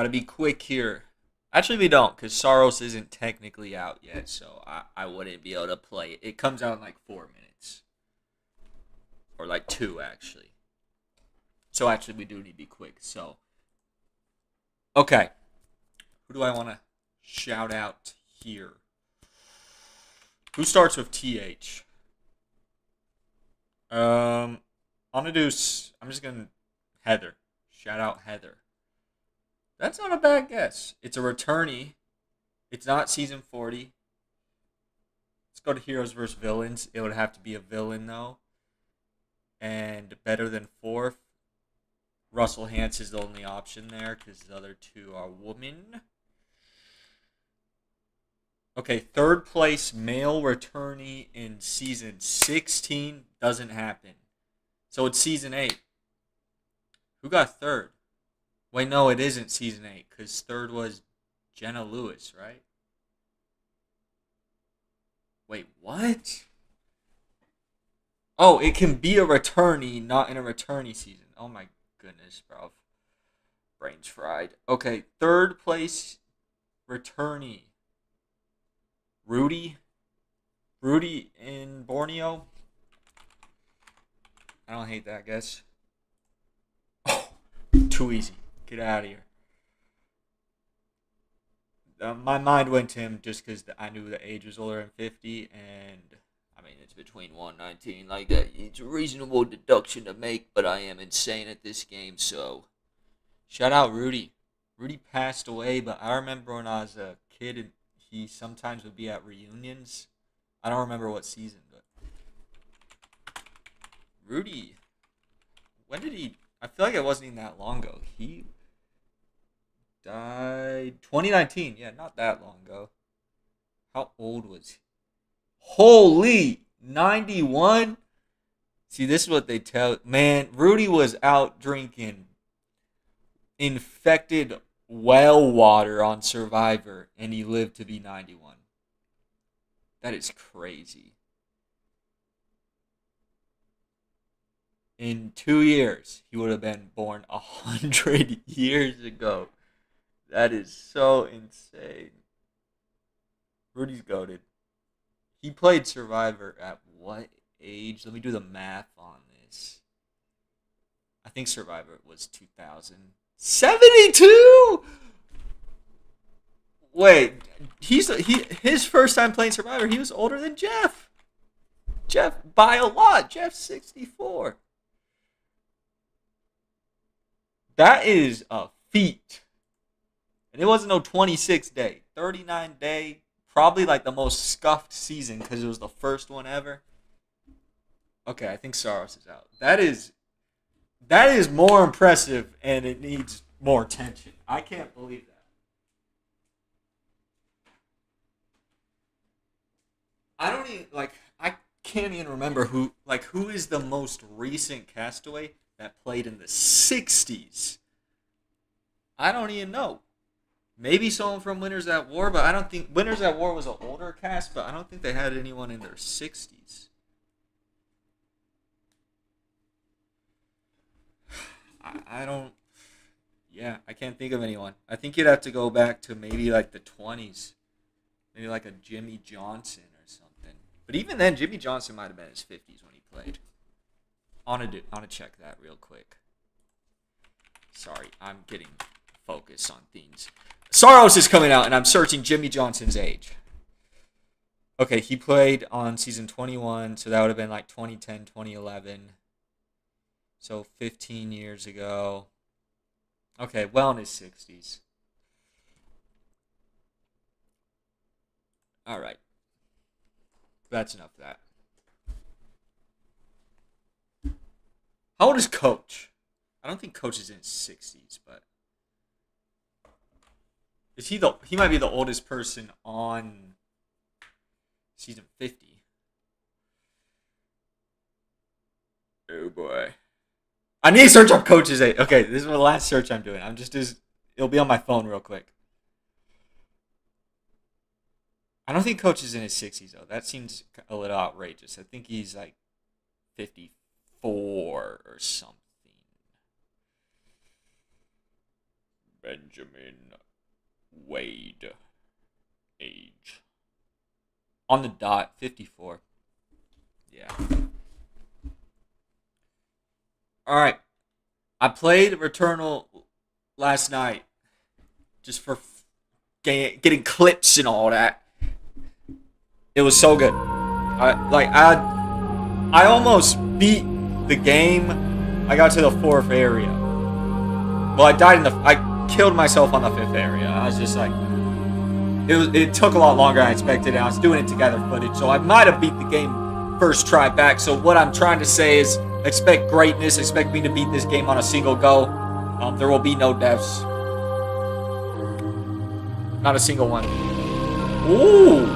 Gotta be quick here. Actually, we don't, because Saros isn't technically out yet, so I wouldn't be able to play it. It comes out in like 4 minutes. Or like 2, actually. So actually, we do need to be quick. So, okay. Who do I want to shout out here? Who starts with TH? I'm gonna do. I'm just gonna Heather. Shout out Heather. That's not a bad guess. It's a returnee. It's not season 40. Let's go to heroes versus villains. It would have to be a villain though, and better than fourth. Russell Hance is the only option there because the other two are women. Okay, third place male returnee in season 16 doesn't happen. So it's season 8. Who got third? Wait, no, it isn't season 8 because third was Jenna Lewis, right? Wait, what? Oh, it can be a returnee, not in a returnee season. Oh my goodness, bro. Brains fried. Okay, third place returnee. Rudy? Rudy in Borneo? I don't hate that guess. Oh, too easy. Get out of here. My mind went to him just because I knew the age was older than 50, and I mean, it's between 119. Like, that, it's a reasonable deduction to make, but I am insane at this game, so. Shout out Rudy. Rudy passed away, but I remember when I was a kid, and he sometimes would be at reunions. I don't remember what season, but. Rudy. When did he. I feel like it wasn't even that long ago. He died 2019. Yeah, not that long ago. How old was he? Holy 91. See, this is what they tell. Man, Rudy was out drinking infected well water on Survivor, and he lived to be 91. That is crazy. In 2 years, he would have been born 100 years ago. That is so insane. Rudy's goated. He played Survivor at what age? Let me do the math on this. I think Survivor was 2072. Wait, his first time playing Survivor, he was older than Jeff. Jeff by a lot. Jeff's 64. That is a feat. And it wasn't no 26 day, 39 day. Probably like the most scuffed season because it was the first one ever. Okay, I think Saros is out. That is more impressive, and it needs more attention. I can't believe that. I don't even like. I can't even remember who is the most recent castaway that played in the '60s. I don't even know. Maybe someone from Winners at War, but I don't think Winners at War was an older cast, but I don't think they had anyone in their 60s. I don't. Yeah, I can't think of anyone. I think you'd have to go back to maybe like the 20s. Maybe like a Jimmy Johnson or something. But even then, Jimmy Johnson might have been in his 50s when he played. I want to check that real quick. Sorry, I'm getting focused on things. Saros is coming out, and I'm searching Jimmy Johnson's age. Okay, he played on season 21, so that would have been like 2010, 2011. So 15 years ago. Okay, well in his 60s. All right. That's enough of that. How old is Coach? I don't think Coach is in his 60s, but he might be the oldest person on season 50. Oh boy. I need to search up Coach's age. Okay, this is the last search I'm doing. It'll be on my phone real quick. I don't think Coach is in his 60s though. That seems a little outrageous. I think he's like 54 or something. Benjamin Wade. Age. On the dot, 54. Yeah. Alright. I played Returnal last night. Just for getting clips and all that. It was so good. I almost beat the game. I got to the 4th area. Well, I killed myself on the 5th area. I was just like, it took a lot longer than I expected. And I was doing it together footage, so I might have beat the game first try back. So what I'm trying to say is, expect greatness. Expect me to beat this game on a single go. There will be no deaths. Not a single one. Ooh.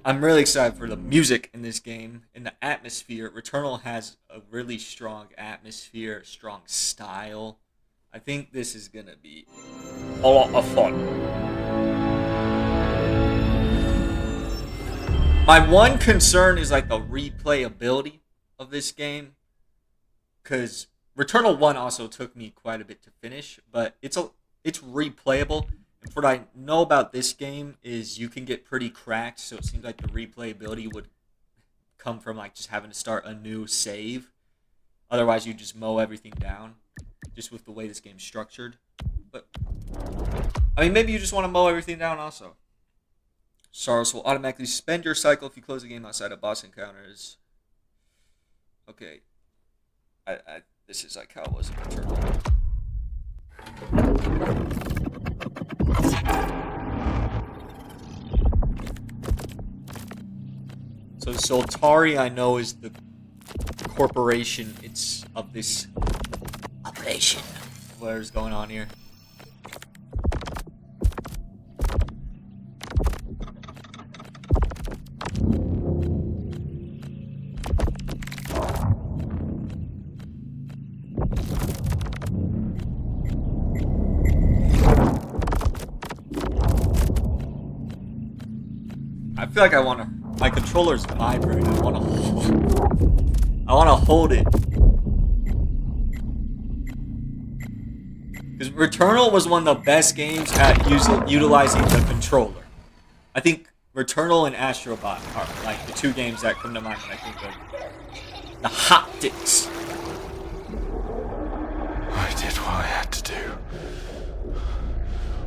I'm really excited for the music in this game and the atmosphere. Returnal has a really strong atmosphere, strong style. I think this is going to be a lot of fun. My one concern is like the replayability of this game. Because Returnal 1 also took me quite a bit to finish, but it's replayable. And what I know about this game is you can get pretty cracked, so it seems like the replayability would come from like just having to start a new save. Otherwise, you just mow everything down, just with the way this game's structured. But I mean, maybe you just want to mow everything down also. Saros will automatically suspend your cycle if you close the game outside of boss encounters. Okay, this is like how it was in Returnal. So Soltari, I know, is the corporation. It's of this operation. What is going on here? I feel like I want to. My controller's vibrating. I want to hold it. Because Returnal was one of the best games at utilizing the controller. I think Returnal and Astrobot are like the two games that come to mind when I think of the haptics. I did what I had to do.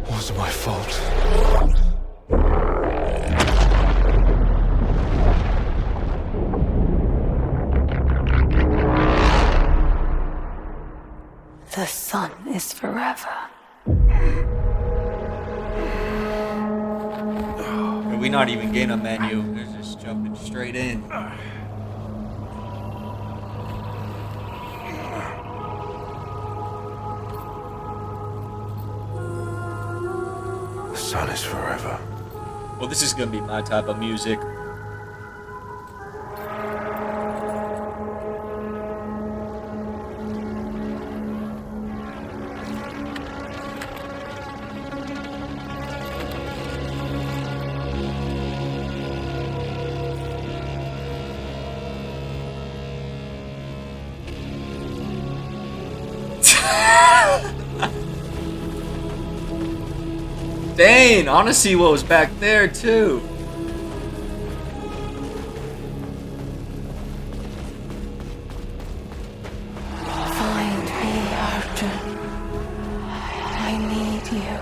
It wasn't my fault. The sun is forever. We're not even getting a menu. They're just jumping straight in. The sun is forever. Well, this is gonna be my type of music. Dang, I want to see what was back there too. Find me, Arjun. I need you.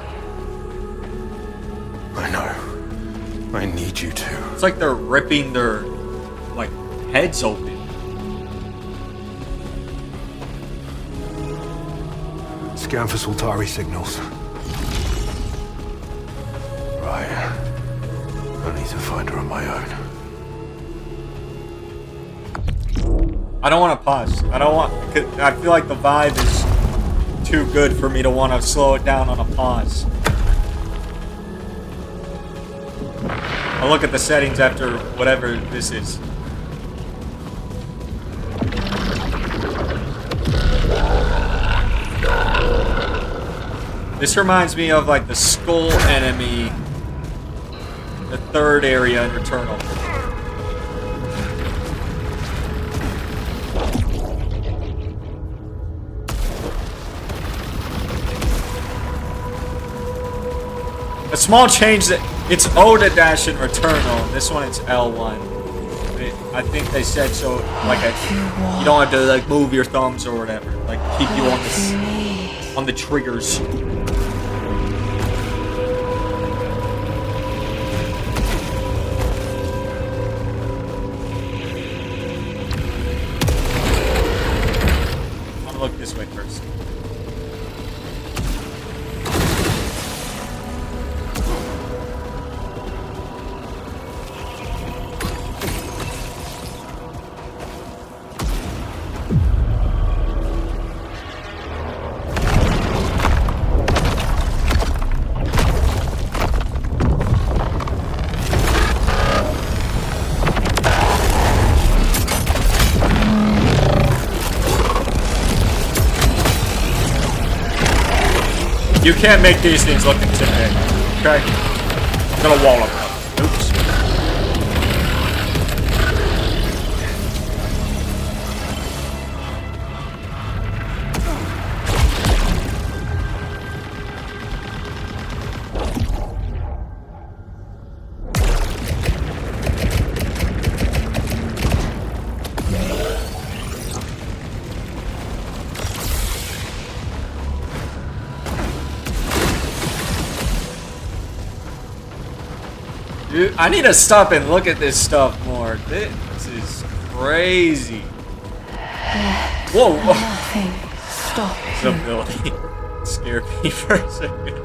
I know. I need you too. It's like they're ripping their like heads open. Scan for Soltari signals. Right. I need to find her on my own. I don't want to pause. I feel like the vibe is too good for me to want to slow it down on a pause. I'll look at the settings after whatever this is. This reminds me of like the skull enemy, the third area in Returnal. A small change that it's O to dash in Returnal, and this one it's L1. I think they said so, like you don't have to like move your thumbs or whatever, like keep you on the triggers. I'm gonna look this way first. You can't make these things look intimidating, okay? I'm gonna wall them up. Oops. Dude, I need to stop and look at this stuff more. This is crazy. Whoa! Nothing stop This ability scared me for a second.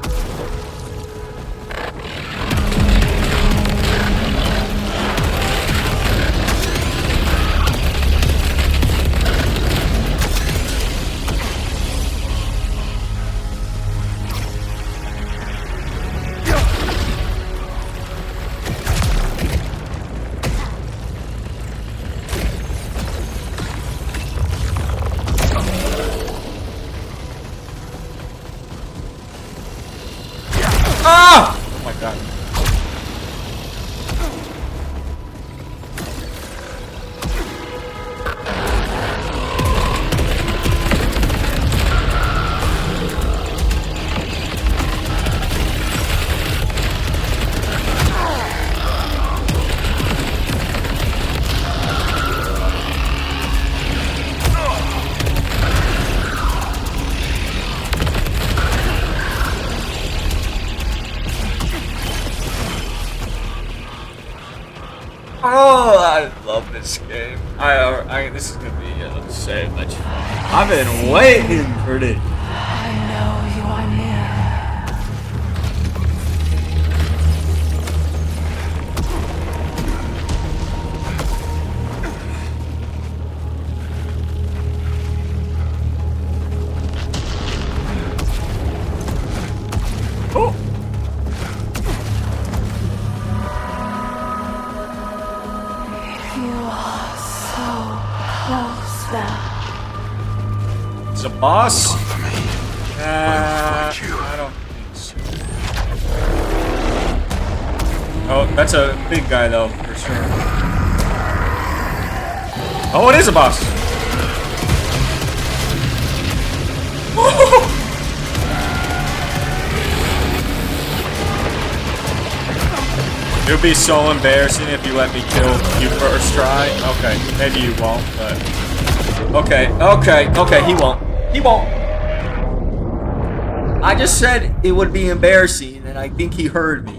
Ah! Oh my god. Oh, I love this game. This is gonna be so much fun. I've been waiting for this. I know you are near. Oh. You are so close now. It's a boss? For me. I don't think so. Oh, that's a big guy though, for sure. Oh, it is a boss. It would be so embarrassing if you let me kill you first try. Okay, maybe you won't, but... Okay, he won't. He won't. I just said it would be embarrassing, and I think he heard me.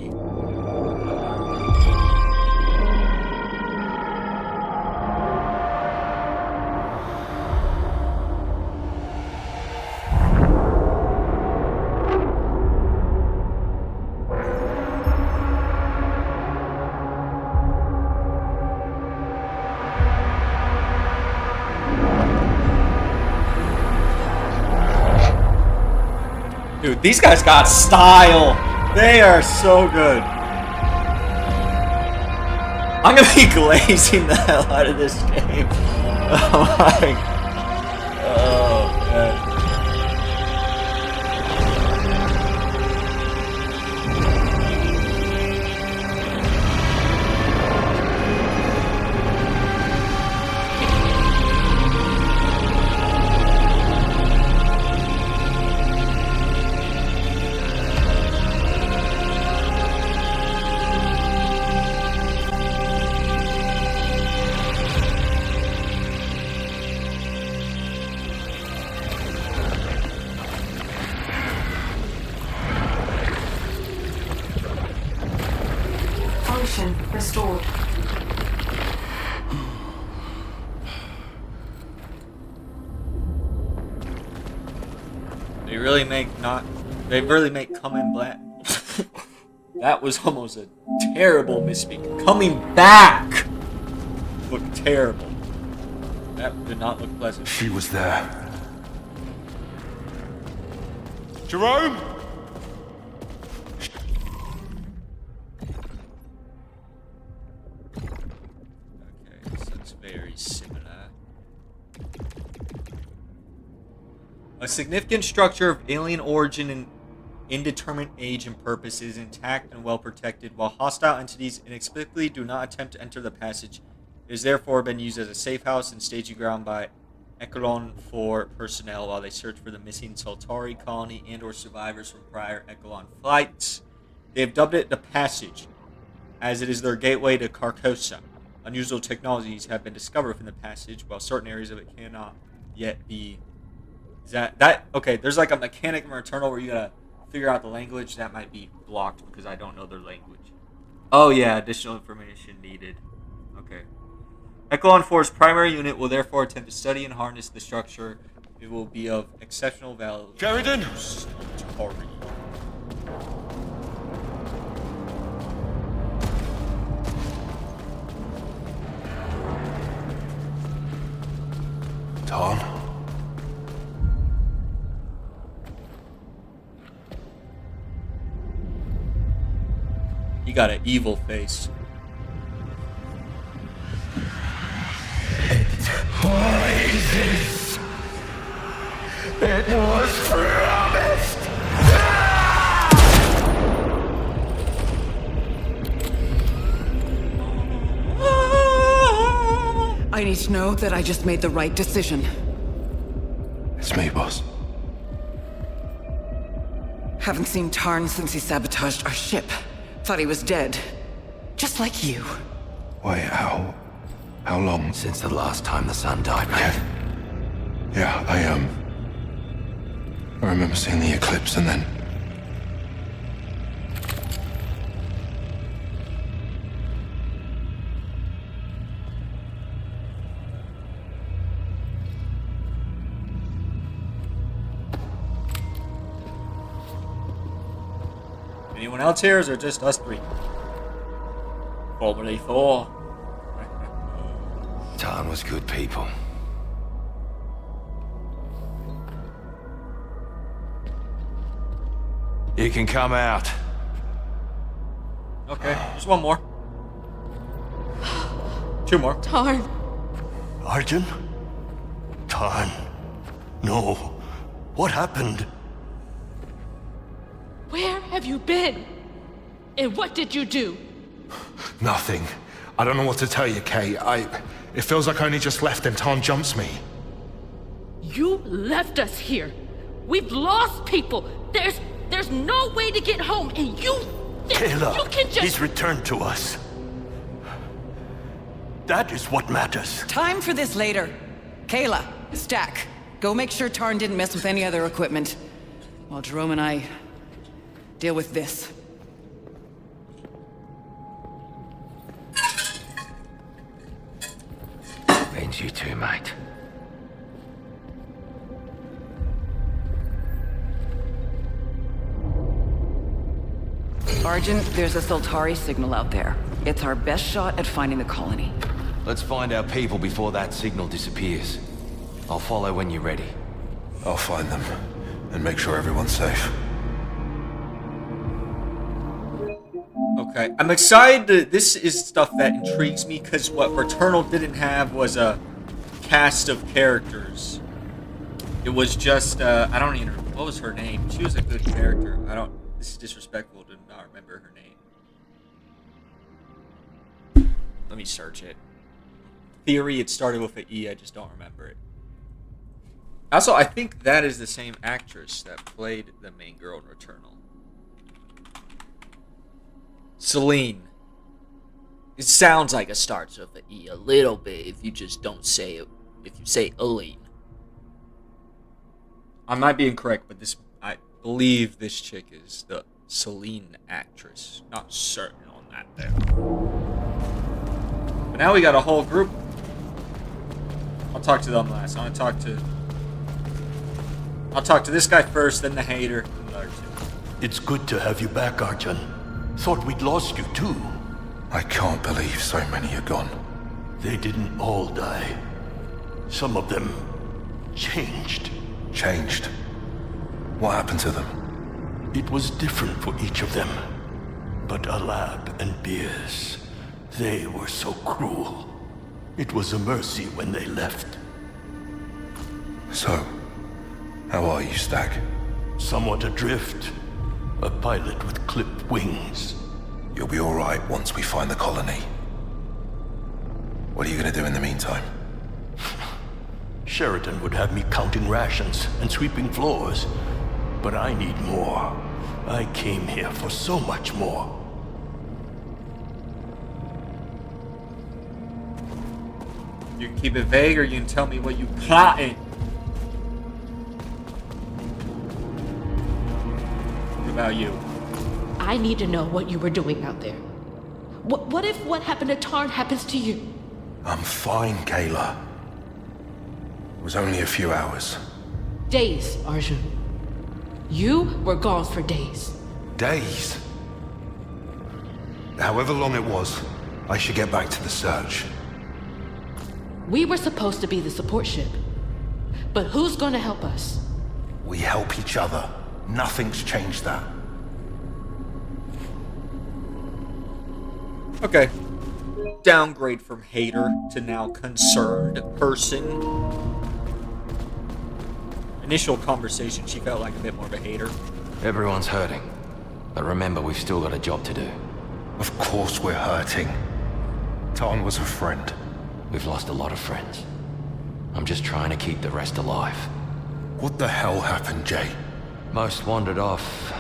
Dude, these guys got style. They are so good. I'm gonna be glazing the hell out of this game. Oh my. Oh man. They really make coming black. That was almost a terrible misspeak. Coming back looked terrible. That did not look pleasant. She was there. Jerome? Okay, so it's very similar. A significant structure of alien origin and indeterminate age and purpose is intact and well protected, while hostile entities inexplicably do not attempt to enter the passage. It has therefore been used as a safe house and staging ground by Echelon 4 personnel while they search for the missing Soltari colony and or survivors from prior Echelon flights. They have dubbed it the Passage, as it is their gateway to Carcosa. Unusual technologies have been discovered within the passage, while certain areas of it cannot yet be... Okay, there's like a mechanic in Returnal where you gotta figure out the language. That might be blocked because I don't know their language. Oh yeah, additional information needed. Okay. Echelon 4's primary unit will therefore attempt to study and harness the structure. It will be of exceptional value. Sheridan! Tarn? He got an evil face. Poison! It was promised! I need to know that I just made the right decision. It's me, boss. Haven't seen Tarn since he sabotaged our ship. Thought he was dead. Just like you. Wait, how long? Since the last time the sun died, man. Yeah, I remember seeing the eclipse and then... Anyone else here, or is it just us three? Probably four. Tarn was good people. You can come out. Okay, just one more. Two more. Tarn. Arjun? Tarn. No. What happened? Where have you been? And what did you do? Nothing. I don't know what to tell you, Kay. It feels like I only just left and Tarn jumps me. You left us here. We've lost people. There's no way to get home, and you Kayla, can just... he's returned to us. That is what matters. Time for this later. Kayla, Stack, go make sure Tarn didn't mess with any other equipment. While Jerome and I deal with this. Means you too, mate. Arjun, there's a Soltari signal out there. It's our best shot at finding the colony. Let's find our people before that signal disappears. I'll follow when you're ready. I'll find them and make sure everyone's safe. Okay, I'm excited. This is stuff that intrigues me because what Returnal didn't have was a cast of characters. It was just I don't even know what was her name. She was a good character. This is disrespectful to not remember her name. Let me search it. Theory, it started with an E. I just don't remember it. Also, I think that is the same actress that played the main girl in Returnal. Celine. It sounds like it starts with an E a little bit if you just don't say it. If you say Aline. I might be incorrect, but I believe this chick is the Celine actress. Not certain on that there. But now we got a whole group. I'll talk to them last. I want to talk to I'll talk to this guy first, then the hater, and Arjun. It's good to have you back, Arjun. Thought we'd lost you too. I can't believe so many are gone. They didn't all die. Some of them changed. Changed? What happened to them? It was different for each of them. But Alab and Beers, they were so cruel. It was a mercy when they left. So, how are you, Stack? Somewhat adrift. A pilot with clipped wings. You'll be alright once we find the colony. What are you gonna do in the meantime? Sheridan would have me counting rations and sweeping floors. But I need more. I came here for so much more. You can keep it vague, or you can tell me what you plotting. What about you? I need to know what you were doing out there. What if what happened to Tarn happens to you? I'm fine, Kayla. It was only a few hours. Days, Arjun. You were gone for days. Days? However long it was, I should get back to the search. We were supposed to be the support ship. But who's gonna help us? We help each other. Nothing's changed that. Okay. Downgrade from hater to now concerned person. Initial conversation, she felt like a bit more of a hater. Everyone's hurting. But remember, we've still got a job to do. Of course we're hurting. Tarn was a friend. We've lost a lot of friends. I'm just trying to keep the rest alive. What the hell happened, Jay? Most wandered off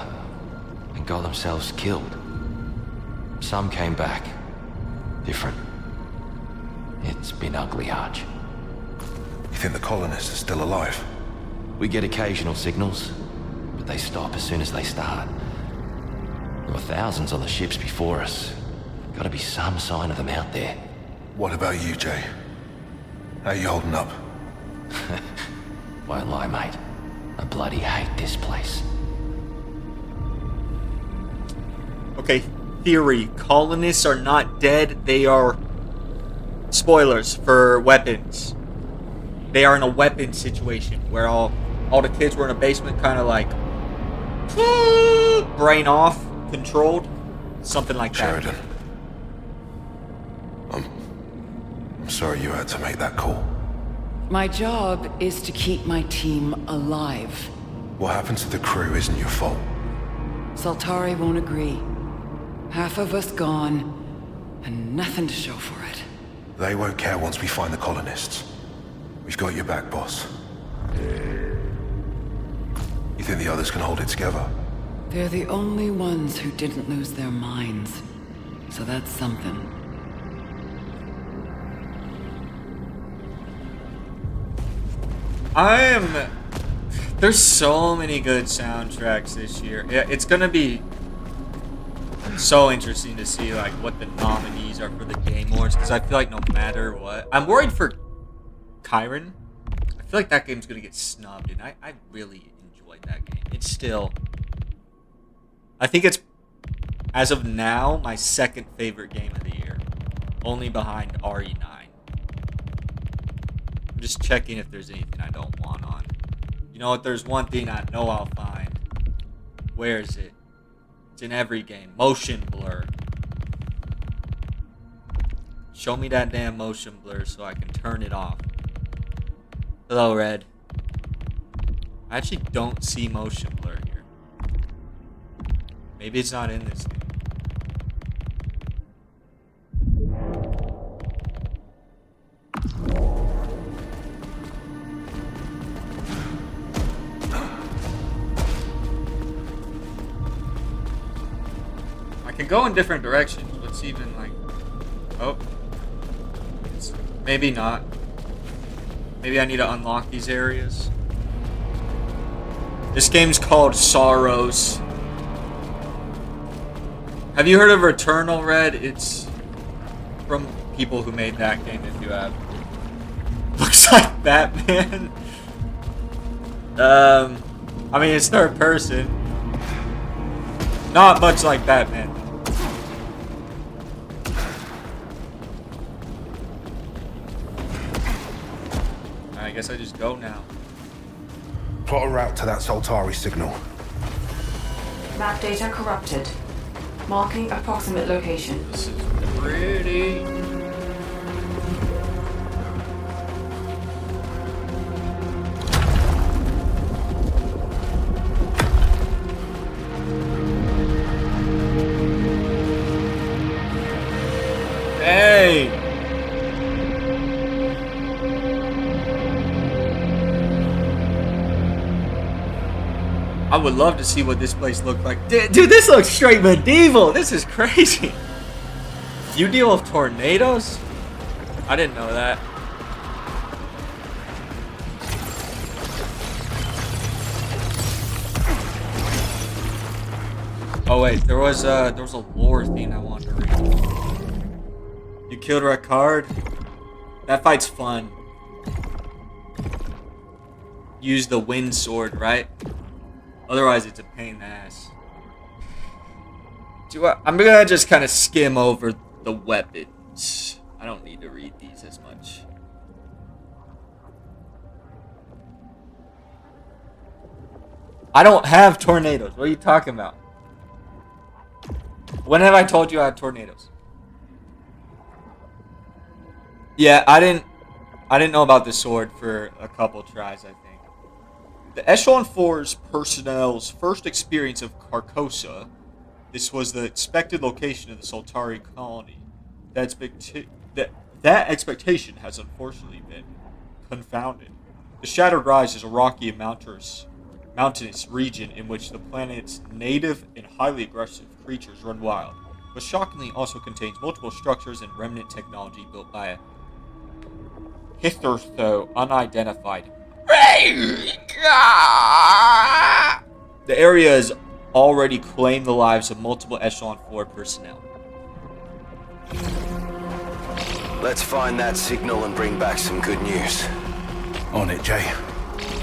and got themselves killed. Some came back. Different. It's been ugly, Arch. You think the colonists are still alive? We get occasional signals, but they stop as soon as they start. There were thousands on the ships before us. Gotta be some sign of them out there. What about you, Jay? How you holding up? Won't lie, mate. I bloody hate this place. Okay, theory. Colonists are not dead. They are... Spoilers for weapons. They are in a weapon situation where all the kids were in a basement, kind of like... brain off, controlled. Something like that. Sheridan. I'm sorry you had to make that call. My job is to keep my team alive. What happened to the crew isn't your fault. Soltari won't agree. Half of us gone, and nothing to show for it. They won't care once we find the colonists. We've got your back, boss. You think the others can hold it together? They're the only ones who didn't lose their minds. So that's something. There's so many good soundtracks this year. Yeah, it's gonna be so interesting to see like what the nominees are for the Game Awards, because I feel like no matter what, I'm worried for Kyron. I feel like that game's gonna get snubbed, and I really enjoyed that game. It's still, I think it's, as of now, my second favorite game of the year, only behind RE9. I'm just checking if there's anything I don't want on. You know what? There's one thing I know I'll find. Where is it? It's in every game. Motion blur. Show me that damn motion blur so I can turn it off. Hello, Red. I actually don't see motion blur here. Maybe it's not in this game. I can go in different directions. What's even like... Oh. Maybe not. Maybe I need to unlock these areas. This game's called Saros. Have you heard of Returnal, Red? It's from people who made that game, if you have. Looks like Batman. I mean, it's third person. Not much like Batman. I guess I just go now. Plot a route to that Soltari signal. Map data corrupted. Marking approximate location. This is pretty. Hey! I would love to see what this place looked like. Dude, this looks straight medieval. This is crazy. You deal with tornadoes? I didn't know that. Oh wait, there was a lore thing I wanted to read. You killed Ricard? That fight's fun. Use the wind sword, right? Otherwise, it's a pain in the ass. I'm gonna just kind of skim over the weapons. I don't need to read these as much. I don't have tornadoes. What are you talking about? When have I told you I had tornadoes? Yeah, I didn't know about the sword for a couple tries, I think. The Echelon 4's personnel's first experience of Carcosa. This was the expected location of the Soltari colony. That expectation has unfortunately been confounded. The Shattered Rise is a rocky and mountainous region in which the planet's native and highly aggressive creatures run wild, but shockingly also contains multiple structures and remnant technology built by a hitherto unidentified. The area has already claimed the lives of multiple Echelon 4 personnel. Let's find that signal and bring back some good news. On it, Jay.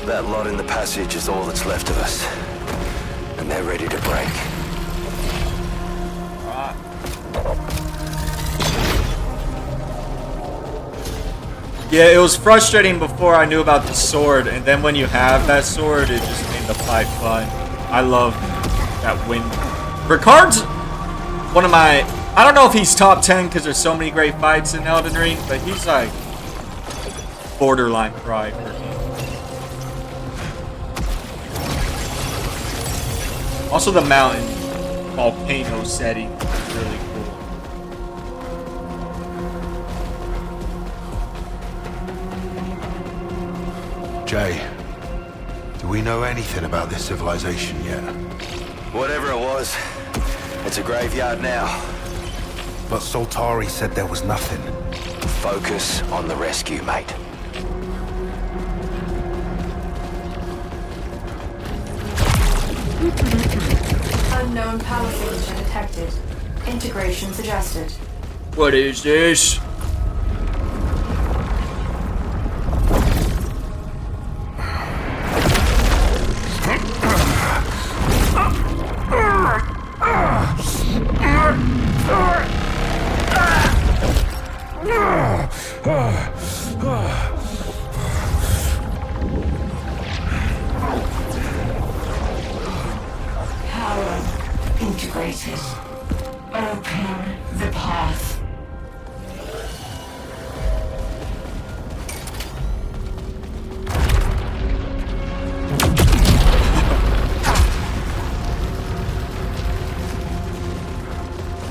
That lot in the passage is all that's left of us. And they're ready to break. Yeah, it was frustrating before I knew about the sword, and then when you have that sword, it just made the fight fun. I love that win. Ricard's one of my... I don't know if he's top 10 because there's so many great fights in Elden Ring, but he's like borderline pride for me. Also the mountain volcano setting is really cool. Jay, do we know anything about this civilization yet? Whatever it was, it's a graveyard now. But Soltari said there was nothing. Focus on the rescue, mate. Unknown power signature detected. Integration suggested. What is this? Power integrated. Open the path.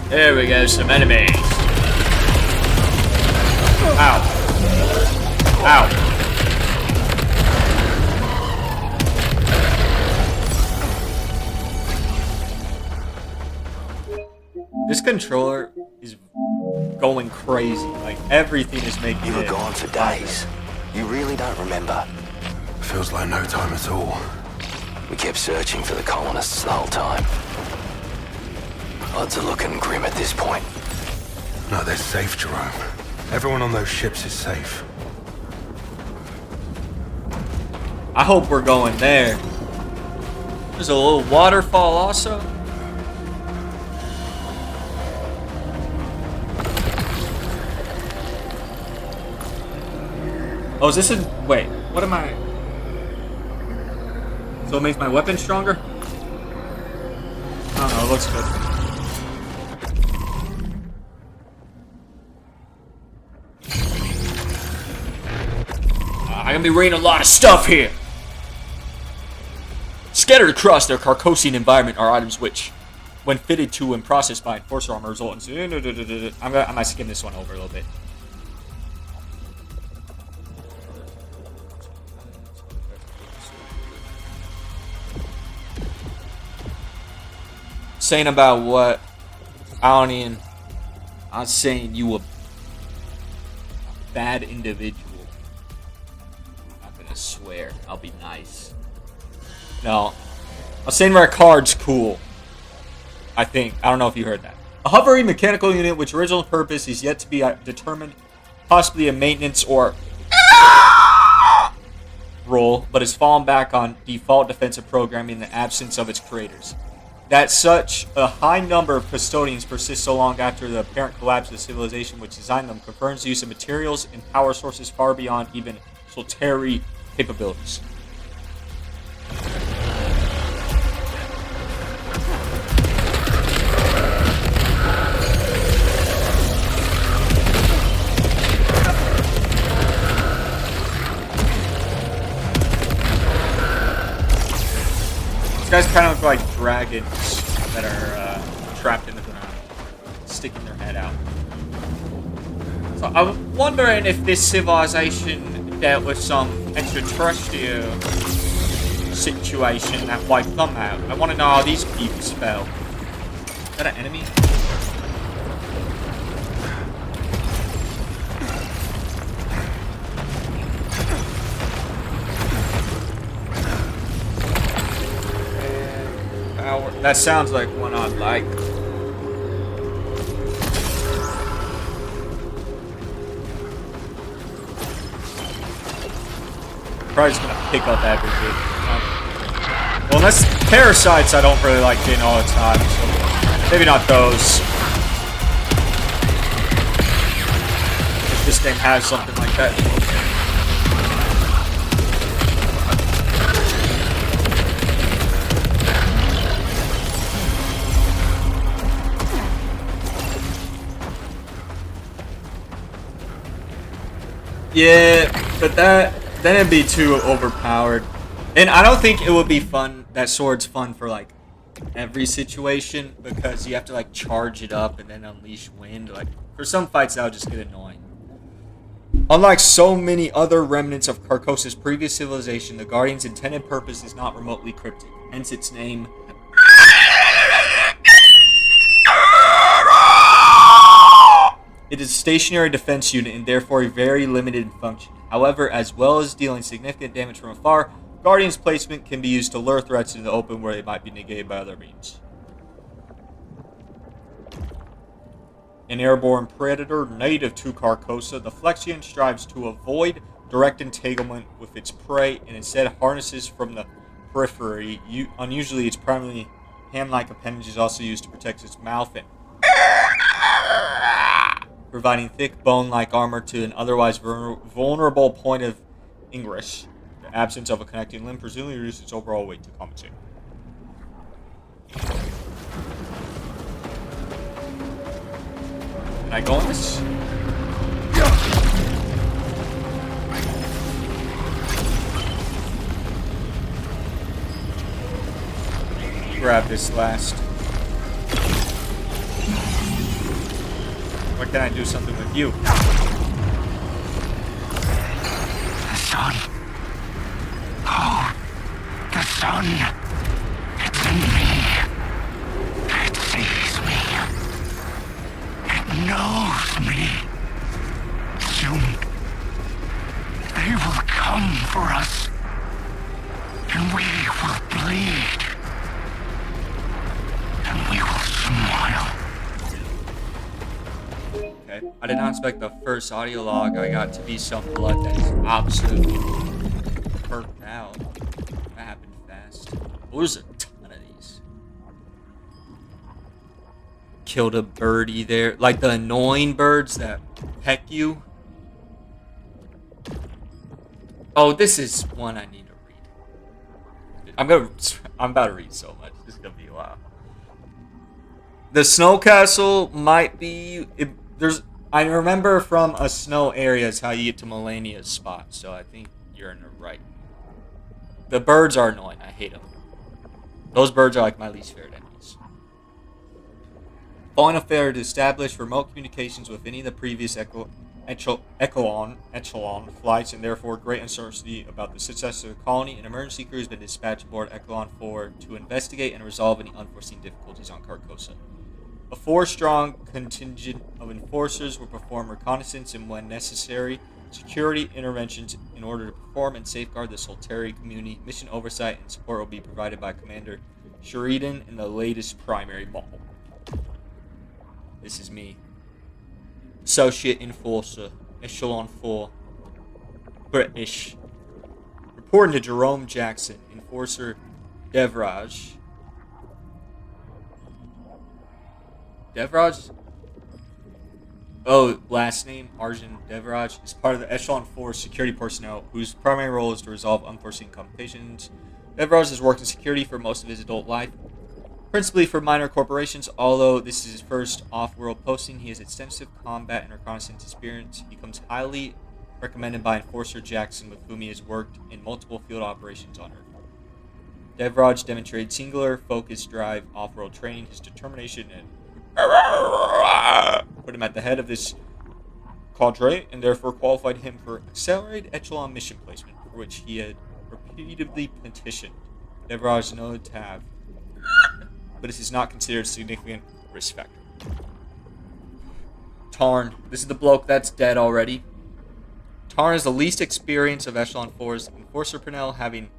There we go, some enemies. Ow. Ow. This controller is going crazy. Like, everything is making You were it. gone for days. You really don't remember. Feels like no time at all. We kept searching for the colonists the whole time. Odds are looking grim at this point. No, they're safe, Jerome. Everyone on those ships is safe. I hope we're going there. There's a little waterfall also. Oh, is this a... Wait, what am I... So it makes my weapon stronger? I don't know, it looks good. I'm gonna be reading a lot of stuff here. Scattered across their Carcosian environment are items which, when fitted to and processed by Enforcer armor, result in... I might skim this one over a little bit. Saying about what? I'm saying you a bad individual. I'm not gonna swear. I'll be nice. No. I'm saying my card's cool. I think. I don't know if you heard that. A hovering mechanical unit which original purpose is yet to be determined. Possibly a maintenance or role, but has fallen back on default defensive programming in the absence of its creators. That such a high number of custodians persist so long after the apparent collapse of the civilization which designed them confirms the use of materials and power sources far beyond even Soltari capabilities. These guys kind of look like dragons that are trapped in the ground, sticking their head out. So I'm wondering if this civilization dealt with some extraterrestrial situation that wiped them out. I want to know how these people spell. Is that an enemy? That sounds like one I'd like. Probably just gonna pick up everything. Well, unless parasites I don't really like getting all the time, so maybe not those. If this game has something like that. Yeah, but then it'd be too overpowered. And I don't think it would be fun, that sword's fun for like every situation, because you have to like charge it up and then unleash wind. Like for some fights that'll just get annoying. Unlike so many other remnants of Carcosa's previous civilization, the Guardian's intended purpose is not remotely cryptic, hence its name. It is a stationary defense unit and therefore very limited in function. However, as well as dealing significant damage from afar, Guardian's placement can be used to lure threats into the open where they might be negated by other means. An airborne predator native to Carcosa, the Flexion strives to avoid direct entanglement with its prey and instead harnesses from the periphery. Unusually, its primarily ham-like appendage is also used to protect its mouth and providing thick bone-like armor to an otherwise vulnerable point of ingress. The absence of a connecting limb presumably reduces its overall weight to compensate. Can I go on this? Grab this last. Or can I do something with you? The sun. Oh, the sun. It's in me. It sees me. It knows me. Soon, they will come for us. And we will bleed. And we will smile. Okay. I did not expect the first audio log I got to be some blood that is absolutely perked out. there's a ton of these. Killed a birdie there. Like the annoying birds that peck you. Oh, this is one I need to read. I'm about to read so much. This is gonna be a lot. The snow castle might be. I remember from a snow area is how you get to Melania's spot, so I think you're in the right. The birds are annoying. I hate them. Those birds are like my least favorite enemies. Following a failure to establish remote communications with any of the previous echelon flights, and therefore great uncertainty about the success of the colony, an emergency crew has been dispatched aboard Echelon 4 to investigate and resolve any unforeseen difficulties on Carcosa. A 4-strong contingent of enforcers will perform reconnaissance and, when necessary, security interventions in order to perform and safeguard the Soltari community. Mission oversight and support will be provided by Commander Sheridan in the latest primary ball. This is me. Associate Enforcer, Echelon 4, British. Reporting to Jerome Jackson, Enforcer Devraj. Devraj? Oh, last name, Arjun Devraj, is part of the Echelon 4 security personnel whose primary role is to resolve unforeseen complications. Devraj has worked in security for most of his adult life, principally for minor corporations. Although this is his first off-world posting, he has extensive combat and reconnaissance experience. He comes highly recommended by Enforcer Jackson, with whom he has worked in multiple field operations on Earth. Devraj demonstrated singular, focused drive, off-world training. His determination and put him at the head of this cadre, and therefore qualified him for accelerated echelon mission placement, for which he had repeatedly petitioned. Devraj is known to have, but this is not considered a significant risk factor. Tarn. This is the bloke that's dead already. Tarn is the least experienced of Echelon 4's Enforcer personnel, having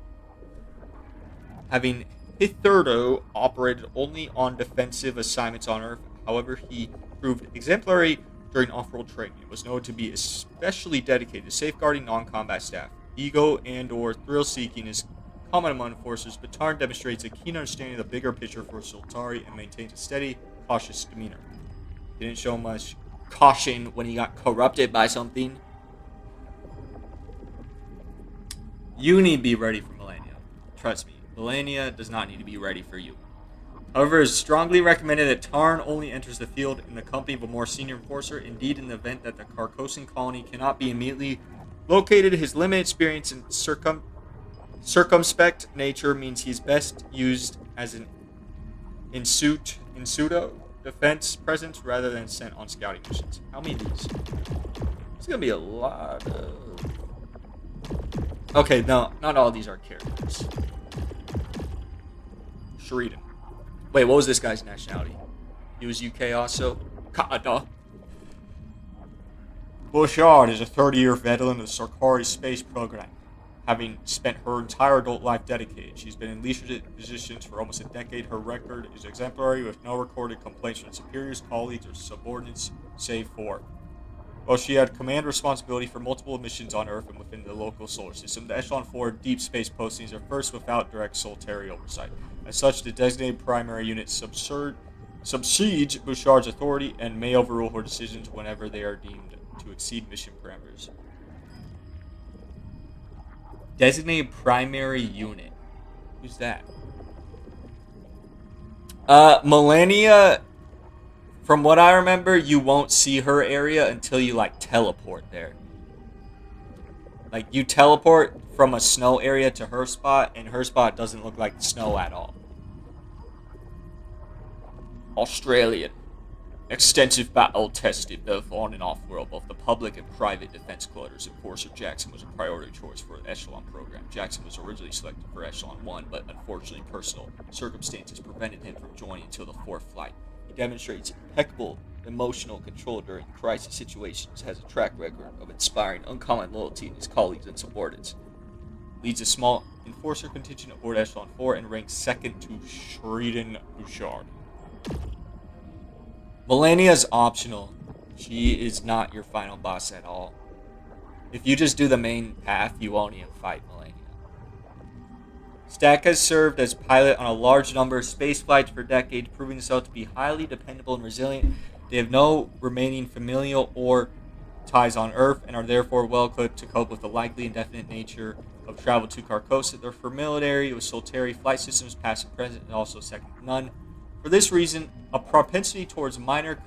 hitherto operated only on defensive assignments on Earth. However, he proved exemplary during off-world training. It was known to be especially dedicated to safeguarding non-combat staff. Ego and/or thrill-seeking is common among enforcers, but Tarn demonstrates a keen understanding of the bigger picture for Soltari and maintains a steady, cautious demeanor. He didn't show much caution when he got corrupted by something. You need to be ready for Melania. Trust me, Melania does not need to be ready for you. However, it is strongly recommended that Tarn only enters the field in the company of a more senior enforcer. Indeed, in the event that the Carcosan colony cannot be immediately located, his limited experience and circumspect nature means he is best used as an in pseudo defense presence rather than sent on scouting missions. How many of these? There's gonna be a lot of. Okay, no, not all of these are characters. Sheridan. Wait, what was this guy's nationality? He was UK also? Canada. Bouchard is a 30-year veteran of the Soltari space program. Having spent her entire adult life dedicated, she's been in leadership positions for almost a decade. Her record is exemplary, with no recorded complaints from superiors, colleagues, or subordinates, save for. While she had command responsibility for multiple missions on Earth and within the local solar system, the Echelon 4 deep space postings are first without direct Soltari oversight. As such, the designated primary unit subsiege Bouchard's authority and may overrule her decisions whenever they are deemed to exceed mission parameters. Designated primary unit. Who's that? Melania, from what I remember, you won't see her area until you, like, teleport there. Like, you teleport from a snow area to her spot, and her spot doesn't look like snow at all. Australian. Extensive battle tested both on and off-world. Both the public and private defense quarters. Enforcer Jackson was a priority choice for the Echelon program. Jackson was originally selected for Echelon 1, but unfortunately personal circumstances prevented him from joining until the 4th flight. He demonstrates impeccable emotional control during crisis situations, has a track record of inspiring uncommon loyalty in his colleagues and subordinates. Leads a small enforcer contingent aboard Echelon 4 and ranks 2nd to Sheridan Bouchard. Melania's optional. She is not your final boss at all. If you just do the main path, you won't even fight Melania. Stack has served as pilot on a large number of space flights for decades, proving themselves to be highly dependable and resilient. They have no remaining familial or ties on Earth and are therefore well equipped to cope with the likely indefinite nature of travel to Carcosa. Their familiarity with Soltari flight systems, past and present, is also second to none. For this reason, a propensity towards minor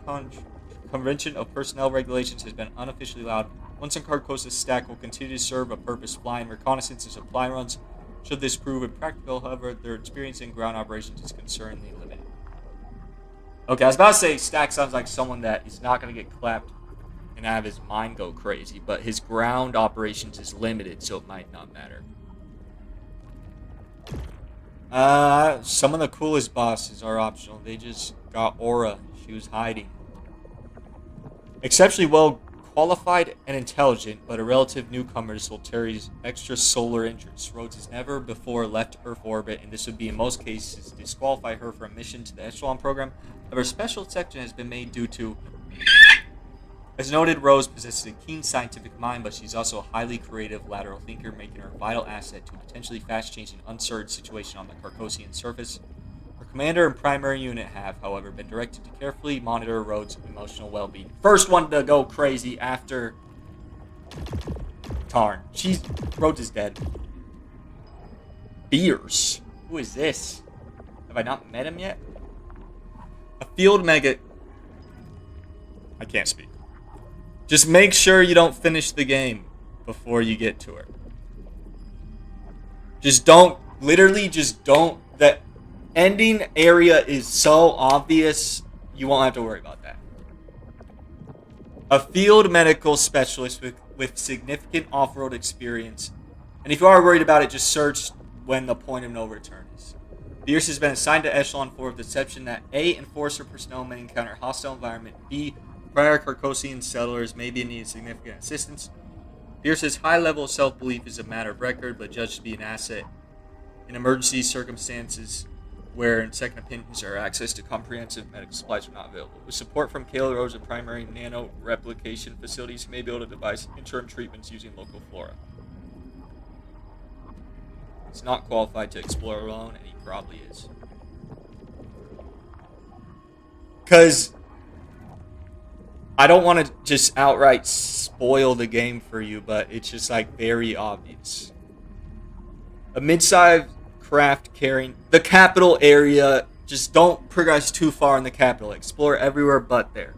convention of personnel regulations has been unofficially allowed. Once in Carcosa, Stack will continue to serve a purpose, flying reconnaissance and supply runs. Should this prove impractical, however, their experience in ground operations is concerningly limited. Okay, I was about to say Stack sounds like someone that is not going to get clapped and have his mind go crazy, but his ground operations is limited, so it might not matter. Some of the coolest bosses are optional. They just got Aura. She was hiding. Exceptionally well qualified and intelligent, but a relative newcomer to Soltari's extrasolar interests. Rhodes has never before left Earth orbit, and this would be in most cases disqualify her for a mission to the Echelon program. However, a special exception has been made due to, as noted, Rose possesses a keen scientific mind, but she's also a highly creative lateral thinker, making her a vital asset to a potentially fast-changing, uncertain situation on the Carcosian surface. Her commander and primary unit have, however, been directed to carefully monitor Rhodes' emotional well-being. First one to go crazy after Tarn. Rhodes is dead. Beers. Who is this? Have I not met him yet? A field mega... I can't speak. Just make sure you don't finish the game before you get to her. Just don't, literally just don't. That ending area is so obvious, you won't have to worry about that. A field medical specialist with significant off-road experience. And if you are worried about it, just search when the point of no return is. Bierce has been assigned to Echelon 4 with the exception that A, Enforcer personnel may encounter hostile environment, B, prior Carcosian settlers may be in need of significant assistance. Bierce's high level of self-belief is a matter of record, but judged to be an asset in emergency circumstances where in second opinions or access to comprehensive medical supplies are not available. With support from Kayla Rose and primary nano-replication facilities, you may be able to devise interim treatments using local flora. He's not qualified to explore alone, and he probably is. Because I don't want to just outright spoil the game for you, but it's just like very obvious. A mid-sized craft carrying the capital area. Just don't progress too far in the capital. Explore everywhere but there.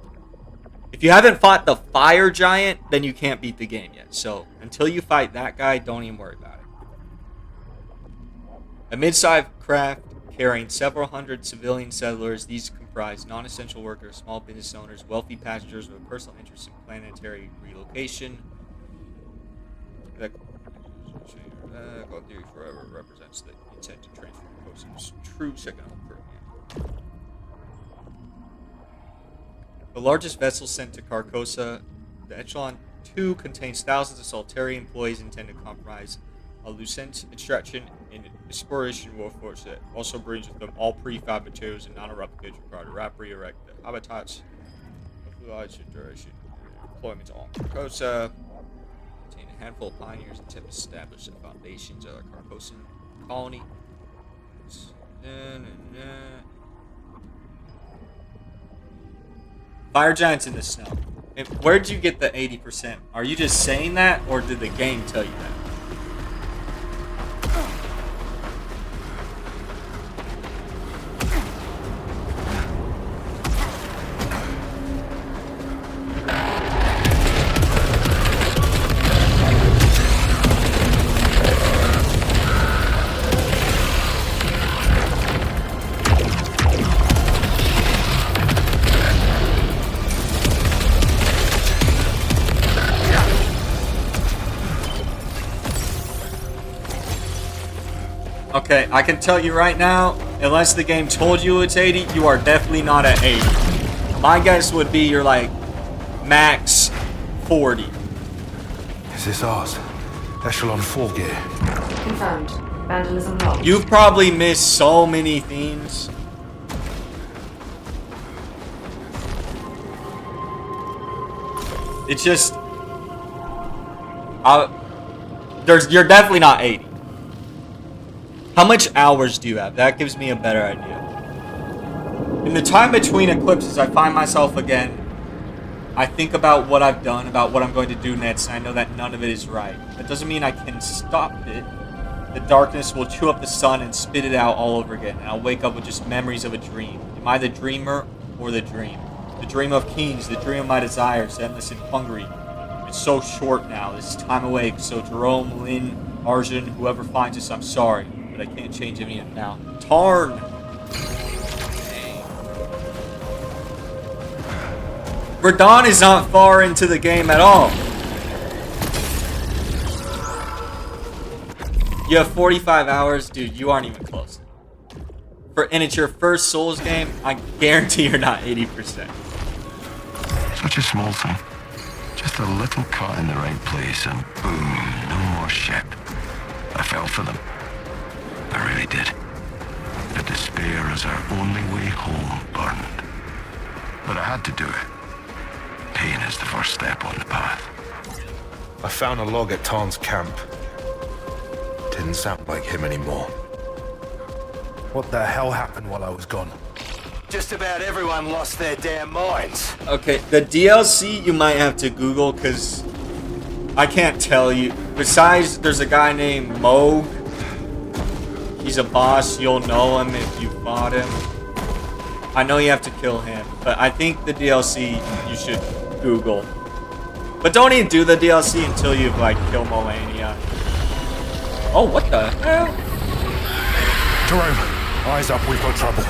If you haven't fought the fire giant, then you can't beat the game yet. So until you fight that guy, don't even worry about it. A mid-sized craft carrying several hundred civilian settlers. These comprise non-essential workers, small business owners, wealthy passengers with a personal interest in planetary relocation. God Theory Forever represents the intent to transform Carcosa's true second home program. The largest vessel sent to Carcosa, the Echelon 2, contains thousands of Soltari employees intended to comprise a Lucent extraction and exploration workforce that also brings with them all prefab materials and nano-replicators required to rapidly erect the habitats of large duration employment along Carcosa. Contain a handful of pioneers and attempt to establish the foundations of the Carcosan colony. Fire giants in the snow. And where'd you get the 80%? Are you just saying that, or did the game tell you that? Okay, I can tell you right now, unless the game told you it's 80, you are definitely not at 80. My guess would be you're like max 40. Is this ours? Echelon 4 gear. Confirmed. Vandalism logged. You've probably missed so many themes. It's just... you're definitely not 80. How much hours do you have? That gives me a better idea. In the time between eclipses, I find myself again. I think about what I've done, about what I'm going to do next, and I know that none of it is right. That doesn't mean I can stop it. The darkness will chew up the sun and spit it out all over again, and I'll wake up with just memories of a dream. Am I the dreamer or the dream? The dream of kings, the dream of my desires, endless and hungry. It's so short now, this time awake, so Jerome, Lynn, Arjun, whoever finds us, I'm sorry, but I can't change any of it now. Tarn! Verdun is not far into the game at all. You have 45 hours, dude. You aren't even close. And it's your first Souls game. I guarantee you're not 80%. Such a small thing. Just a little cut in the right place, and boom, no more ship. I fell for them. I really did. The despair as our only way home burned. But I had to do it. Pain is the first step on the path. I found a log at Tarn's camp. Didn't sound like him anymore. What the hell happened while I was gone? Just about everyone lost their damn minds. Okay, the DLC you might have to Google, because I can't tell you. Besides, there's a guy named Moog. He's a boss. You'll know him if you fought him. I know you have to kill him, but I think the DLC you should Google. But don't even do the DLC until you've, like, killed Melania. Oh, what the hell? Jerome, eyes up, we've got trouble.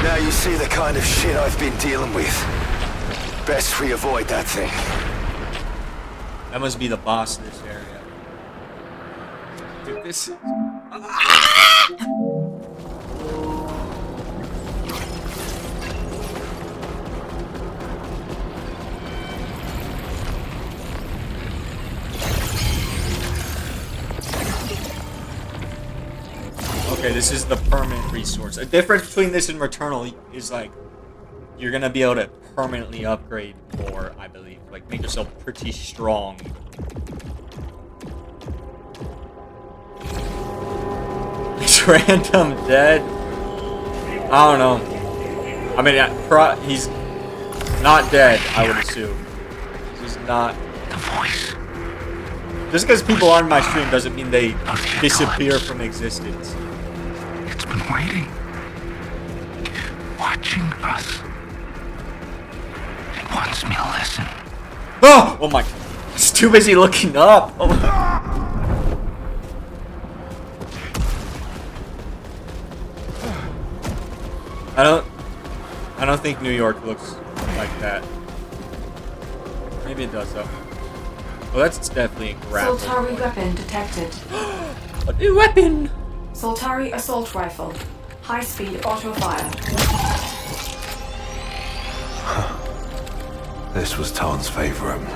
Now you see the kind of shit I've been dealing with. Best we avoid that thing. That must be the boss of this area. Dude, this is... Okay, this is the permanent resource. A difference between this and Returnal is, like, you're gonna be able to permanently upgrade more, I believe. Like, make yourself pretty strong. He's random dead? I don't know. I mean, he's not dead, I would assume. He's not... The voice. Just because people aren't on my stream doesn't mean they disappear from existence. It's been waiting. Watching us. It wants me to listen. Oh! Oh my... It's too busy looking up! Oh. I don't think New York looks like that. Maybe it does though. Oh, that's definitely a grapple. Soltari weapon detected. A new weapon! Soltari assault rifle. High-speed auto fire. This was Tarn's favorite.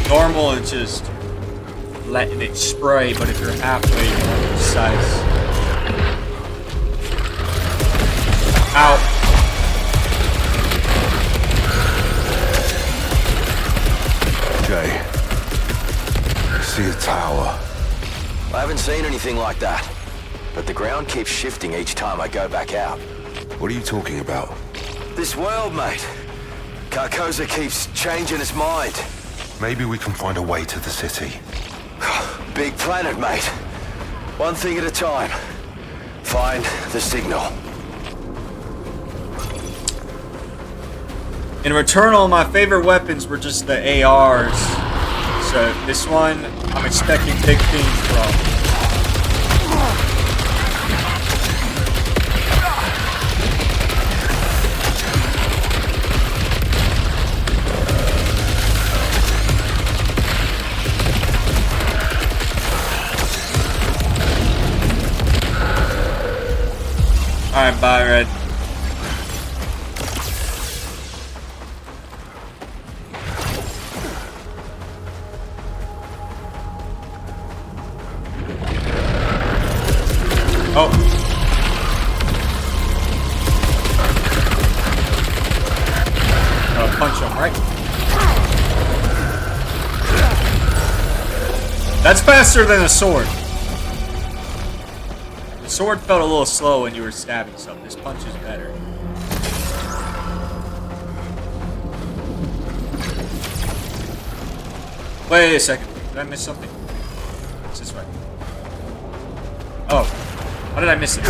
Normal is just letting it spray, but if you're halfway, you're more precise. Ow. Jay, I see a tower. I haven't seen anything like that, but the ground keeps shifting each time I go back out. What are you talking about? This world, mate. Carcosa keeps changing its mind. Maybe we can find a way to the city. Big planet, mate. One thing at a time. Find the signal. In Returnal, my favorite weapons were just the ARs. So this one, I'm expecting big things from. Alright, bye, Red. That's faster than a sword. The sword felt a little slow when you were stabbing something. This punch is better. Wait a second. Did I miss something? It's this way. Oh. How did I miss it?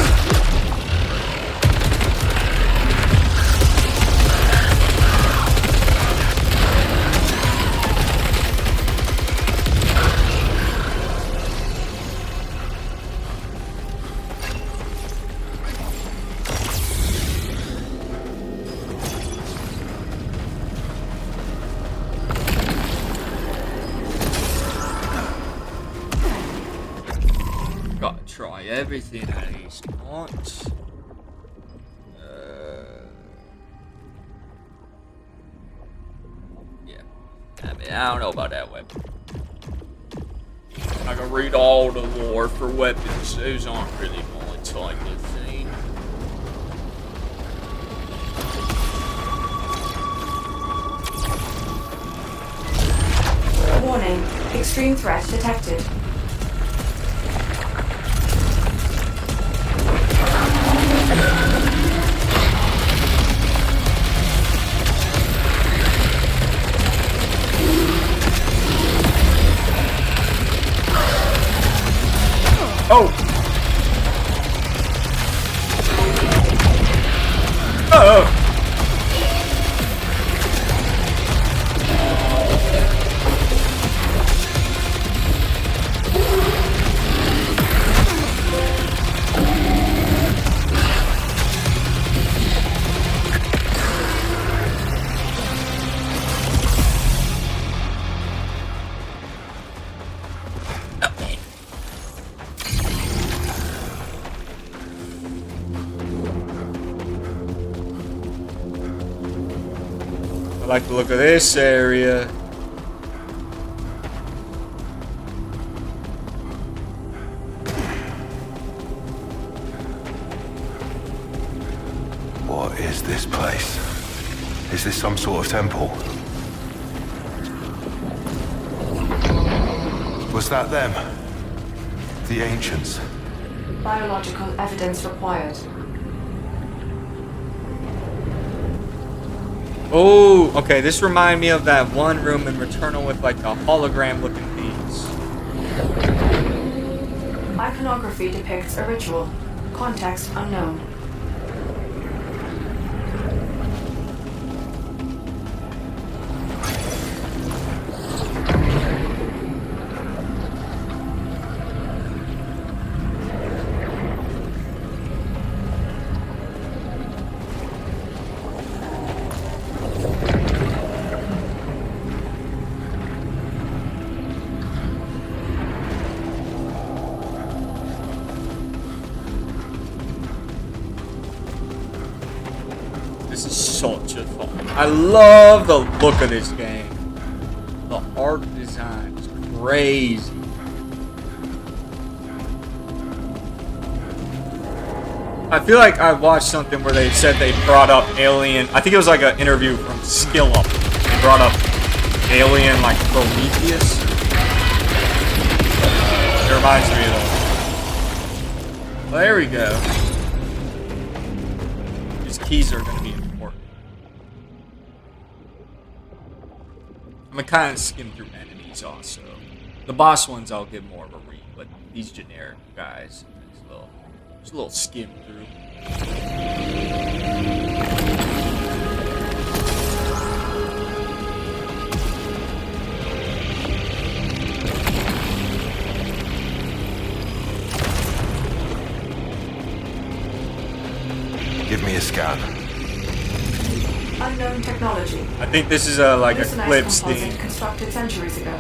Gotta try everything at least once. Yeah. I mean, I don't know about that weapon. I can read all the lore for weapons. Those aren't really my type of thing. Warning. Extreme threat detected. Oh! Oh! I like the look of this area. What is this place? Is this some sort of temple? Was that them? The ancients? Biological evidence required. Oh, okay. This reminded me of that one room in Returnal with like the hologram-looking things. Iconography depicts a ritual. Context unknown. This is such a fun. I love the look of this game. The art design is crazy. I feel like I watched something where they said they brought up Alien. I think it was like an interview from Skill Up. They brought up Alien, like Prometheus. It reminds me of that. Well, there we go. These keys are going to be important. I'm going to kind of skim through enemies also. The boss ones I'll give more of a read, but these generic guys, just a little skim through. Give me a scan. Unknown technology. I think this is a like Hallucinized Eclipse composite thing. constructed centuries ago.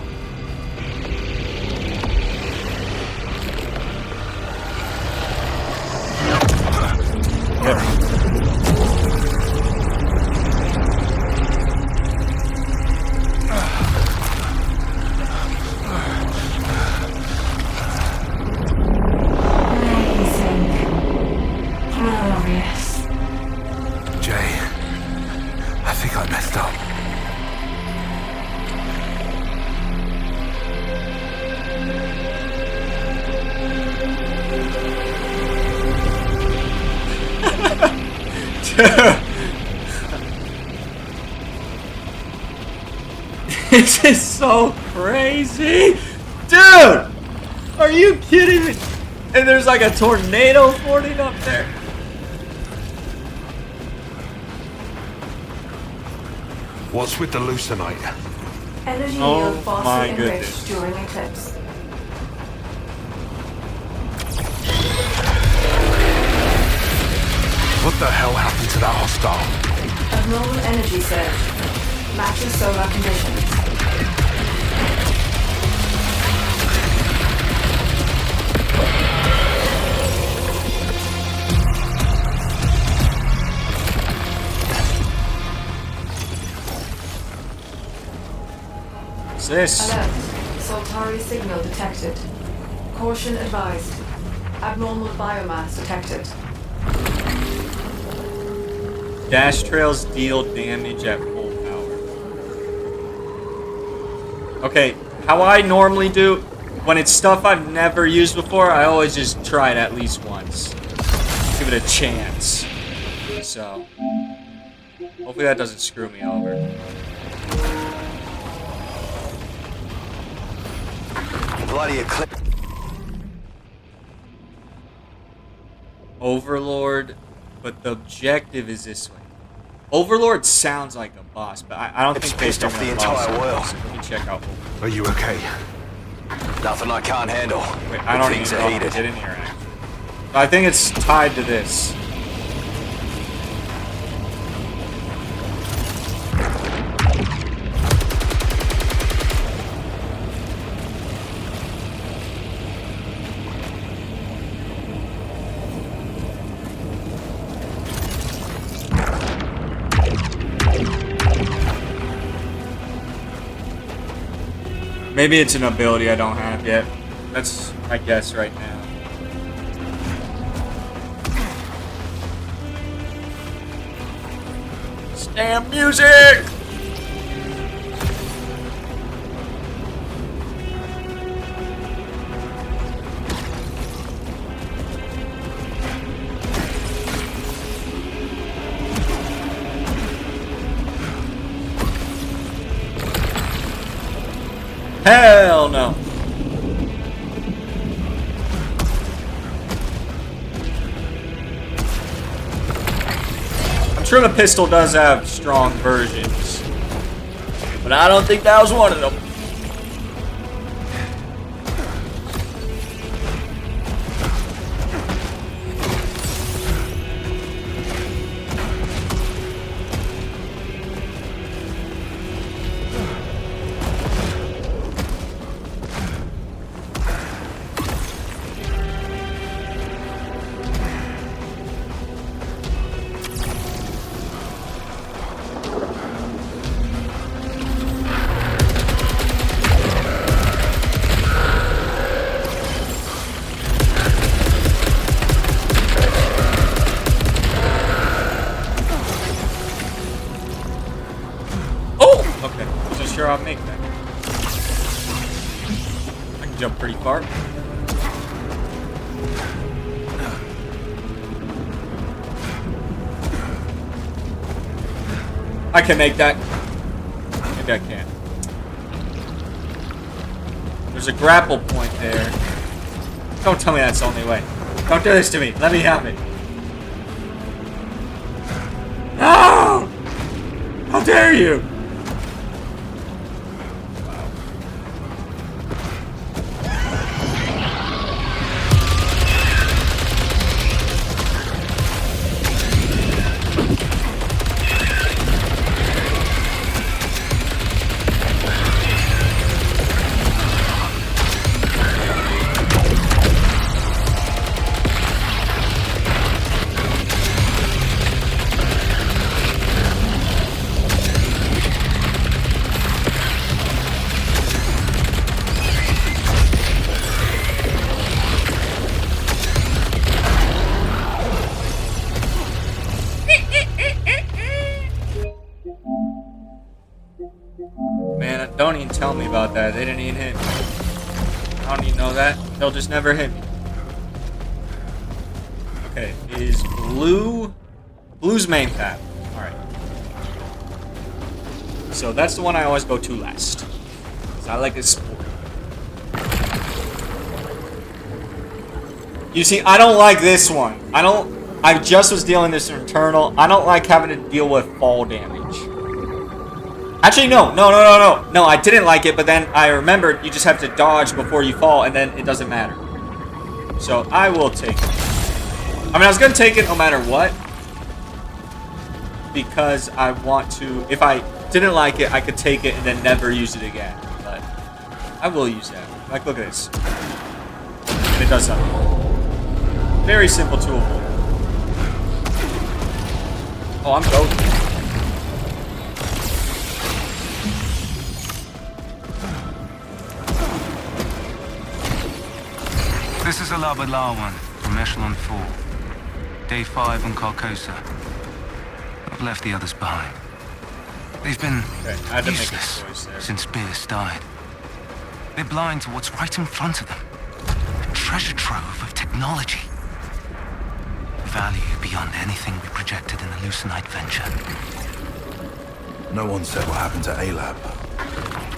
This is so crazy. Dude! Are you kidding me? And there's like a tornado forming up there. What's with the Lucenite? Energy Oh yield vastly my enriched goodness. during eclipse. What the hell happened to that hostile? Abnormal energy surge. Matches solar conditions. What's this? Alert. Soltari signal detected. Caution advised. Abnormal biomass detected. Dash trails deal damage at full power. Okay, how I normally do, when it's stuff I've never used before, I always just try it at least once. Give it a chance. So, hopefully that doesn't screw me over. Bloody eclipse. Overlord, but the objective is this way. Overlord sounds like a boss, but I don't It's think they pissed off the bring a boss entire on world. this. Let me check out Overlord. Are you okay? Nothing I can't handle. Wait, I don't even Things know are how to heated. get in here, actually. I think it's tied to this. Maybe it's an ability I don't have yet. That's my guess right now. Damn music! Hell no. I'm sure the pistol does have strong versions, but I don't think that was one of them. Okay, wasn't sure I'd make that. I can jump pretty far. I can make that. Maybe I can't. There's a grapple point there. Don't tell me that's the only way. Don't do this to me. Let me have it. No! How dare you! Man, don't even tell me about that. They didn't even hit me. I don't even know that. They'll just never hit me. Okay, is blue Blue's main path. Alright. So that's the one I always go to last. So I like this sport. You see, I don't like this one. I just was dealing this in Returnal. I don't like having to deal with fall damage. Actually, no, I didn't like it, but then I remembered you just have to dodge before you fall, and then it doesn't matter. So I will take it. I mean, I was going to take it no matter what, because I want to, if I didn't like it, I could take it and then never use it again. But I will use that. Like, look at this. And it does something. Very simple to avoid. Oh, I'm goated. This is Alabalawan from Echelon 4. Day 5 on Carcosa. I've left the others behind. They've been useless since Pierce died. They're blind to what's right in front of them. A treasure trove of technology. Value beyond anything we projected in the Lucenite venture. No one said what happened to A-Lab.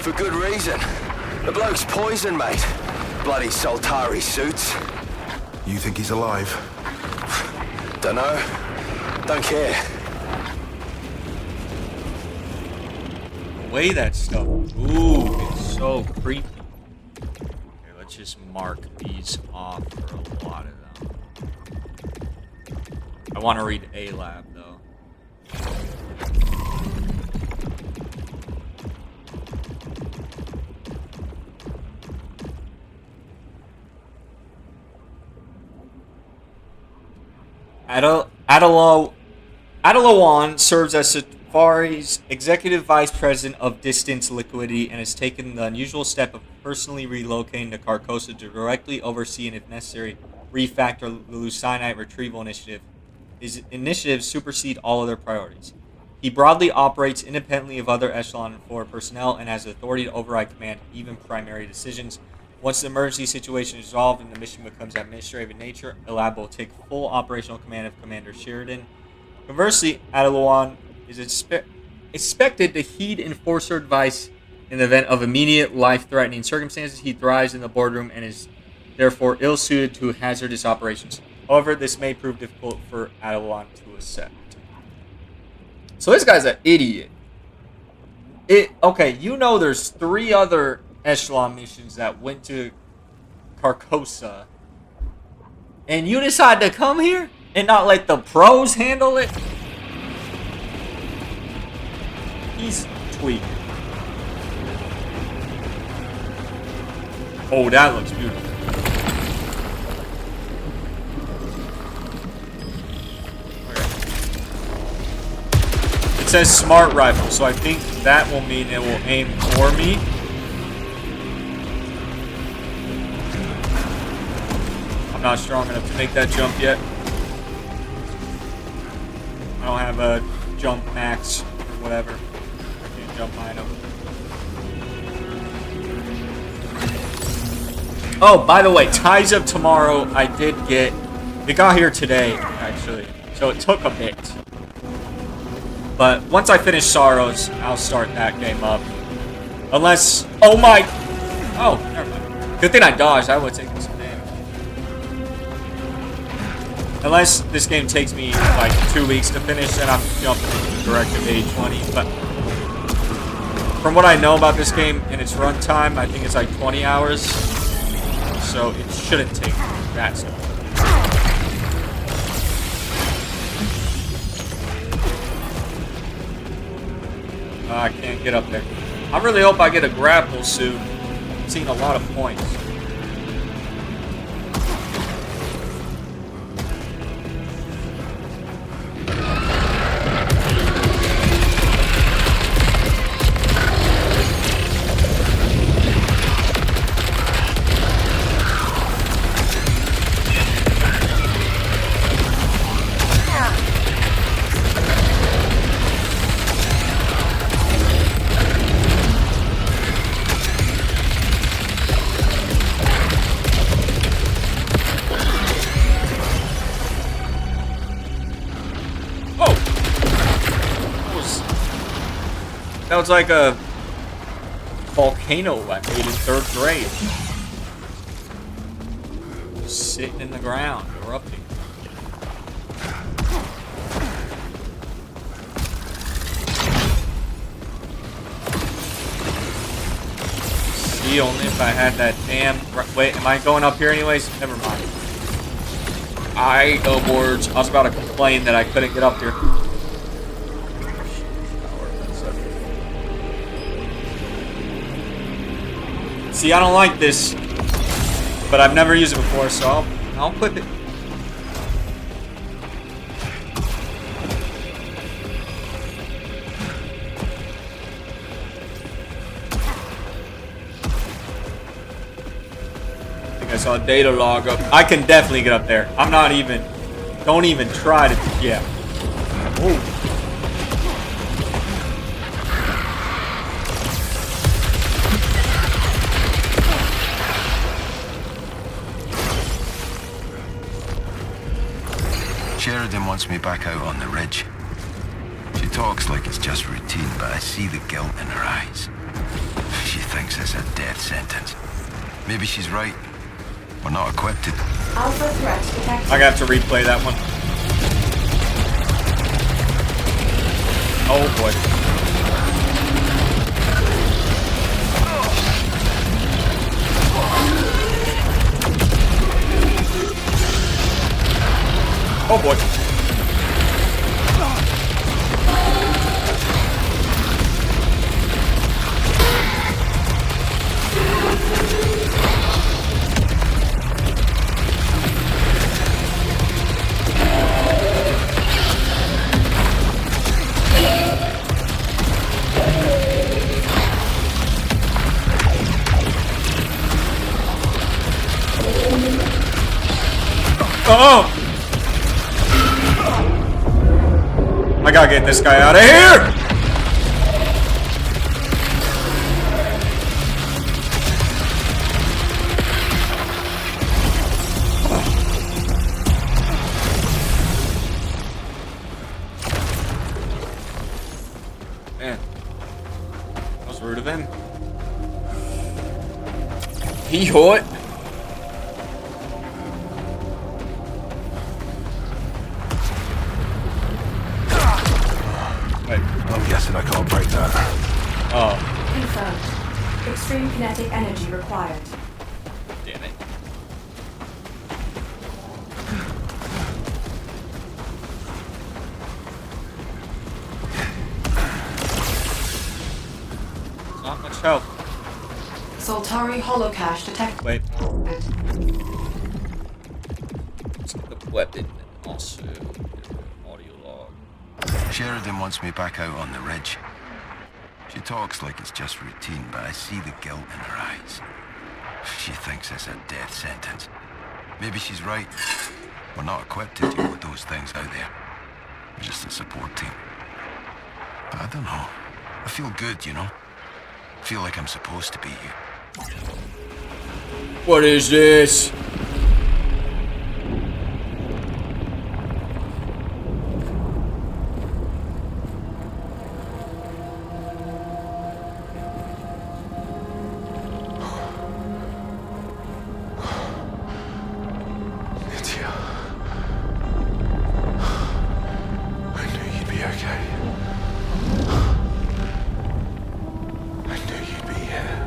For good reason. The bloke's poison, mate. Bloody Soltari suits. You think he's alive? Dunno. Don't care. The way that stuff. Ooh, it's so creepy. Okay, let's just mark these off for a lot of them. I want to read A-Lab, though. Adelawan serves as Safari's Executive Vice President of Distance Liquidity and has taken the unusual step of personally relocating to Carcosa to directly oversee and, if necessary, refactor the Lucenite Retrieval Initiative. His initiatives supersede all other priorities. He broadly operates independently of other Echelon 4 personnel and has authority to override command of even primary decisions. Once the emergency situation is resolved and the mission becomes administrative in nature, Elab will take full operational command of Commander Sheridan. Conversely, Adelawan is expected to heed Enforcer advice in the event of immediate life-threatening circumstances. He thrives in the boardroom and is therefore ill-suited to hazardous operations. However, this may prove difficult for Adelawan to accept. So this guy's an idiot. Okay, you know there's 3 other Echelon missions that went to Carcosa, and you decide to come here and not let the pros handle it? He's tweaking. Oh, that looks beautiful. It says smart rifle, so I think that will mean it will aim for me. I'm not strong enough to make that jump yet. I don't have a jump max or whatever. I can't jump high enough. Oh, by the way, Ties of Tomorrow, I did get... It got here today, actually. So it took a bit. But once I finish Saros, I'll start that game up. Unless... Oh my... Oh, never mind. Good thing I dodged. I would have taken some damage. Unless this game takes me like 2 weeks to finish, then I'm jumping into directive A20. But from what I know about this game and its runtime, I think it's like 20 hours. So it shouldn't take that stuff. I can't get up there. I really hope I get a grapple soon. I'm seeing a lot of points. sounds like a volcano I made in 3rd grade. Just sitting in the ground, erupting. See, only if I had that damn... Wait, am I going up here anyways? Never mind. I know words. I was about to complain that I couldn't get up here. See, I don't like this, but I've never used it before, so I'll equip it. I think I saw a data log up. I can definitely get up there. I'm not even. Don't even try to. Yeah. Ooh. Sheridan wants me back out on the ridge. She talks like it's just routine, but I see the guilt in her eyes. She thinks it's a death sentence. Maybe she's right. We're not equipped to... Alpha threat detected. I got to replay that one. Oh boy. Oh boy. Oh! I gotta get this guy out of here! Man, that was rude of him. He hot. I'm guessing I can't break that. Oh. Confirmed. Extreme kinetic energy required. Damn it. Not much help. Soltari holocache detected. Wait. Let's get the weapon and also audio log. Sheridan wants me back out on the ridge. She talks like it's just routine, but I see the guilt in her eyes. She thinks it's a death sentence. Maybe she's right. We're not equipped to deal with those things out there. We're just a support team. But I don't know. I feel good, you know? I feel like I'm supposed to be here. What is this? It's you. I knew you'd be okay. I knew you'd be here.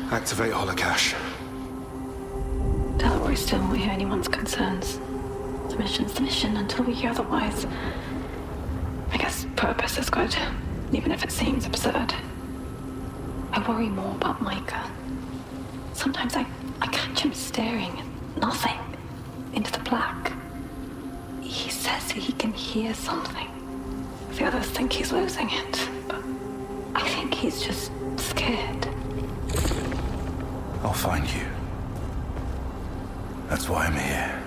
Activate holocache. Delaware still won't hear anyone's concerns. The mission's the mission until we hear otherwise. I guess purpose is good, even if it seems absurd. I worry more about Micah. Sometimes I catch him staring at nothing, into the black. He says he can hear something. The others think he's losing it, but I think he's just scared. I'll find you. That's why I'm here.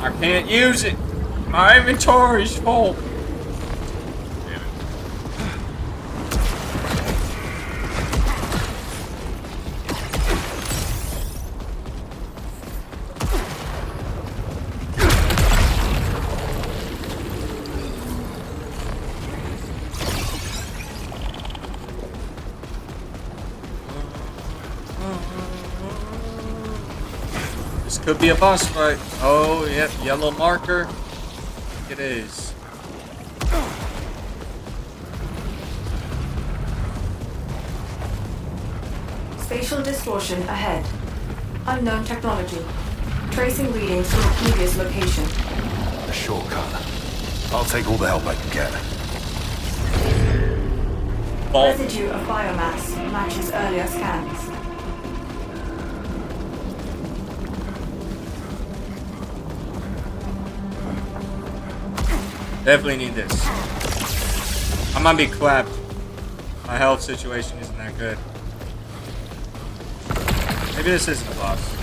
I can't use it. My inventory's full. This could be a boss fight. Oh, yep, yellow marker. It is. Spatial distortion ahead. Unknown technology. Tracing readings from a previous location. A shortcut. I'll take all the help I can get. Residue of biomass matches earlier scans. Definitely need this. I'm gonna be clapped. My health situation isn't that good. Maybe this isn't a boss.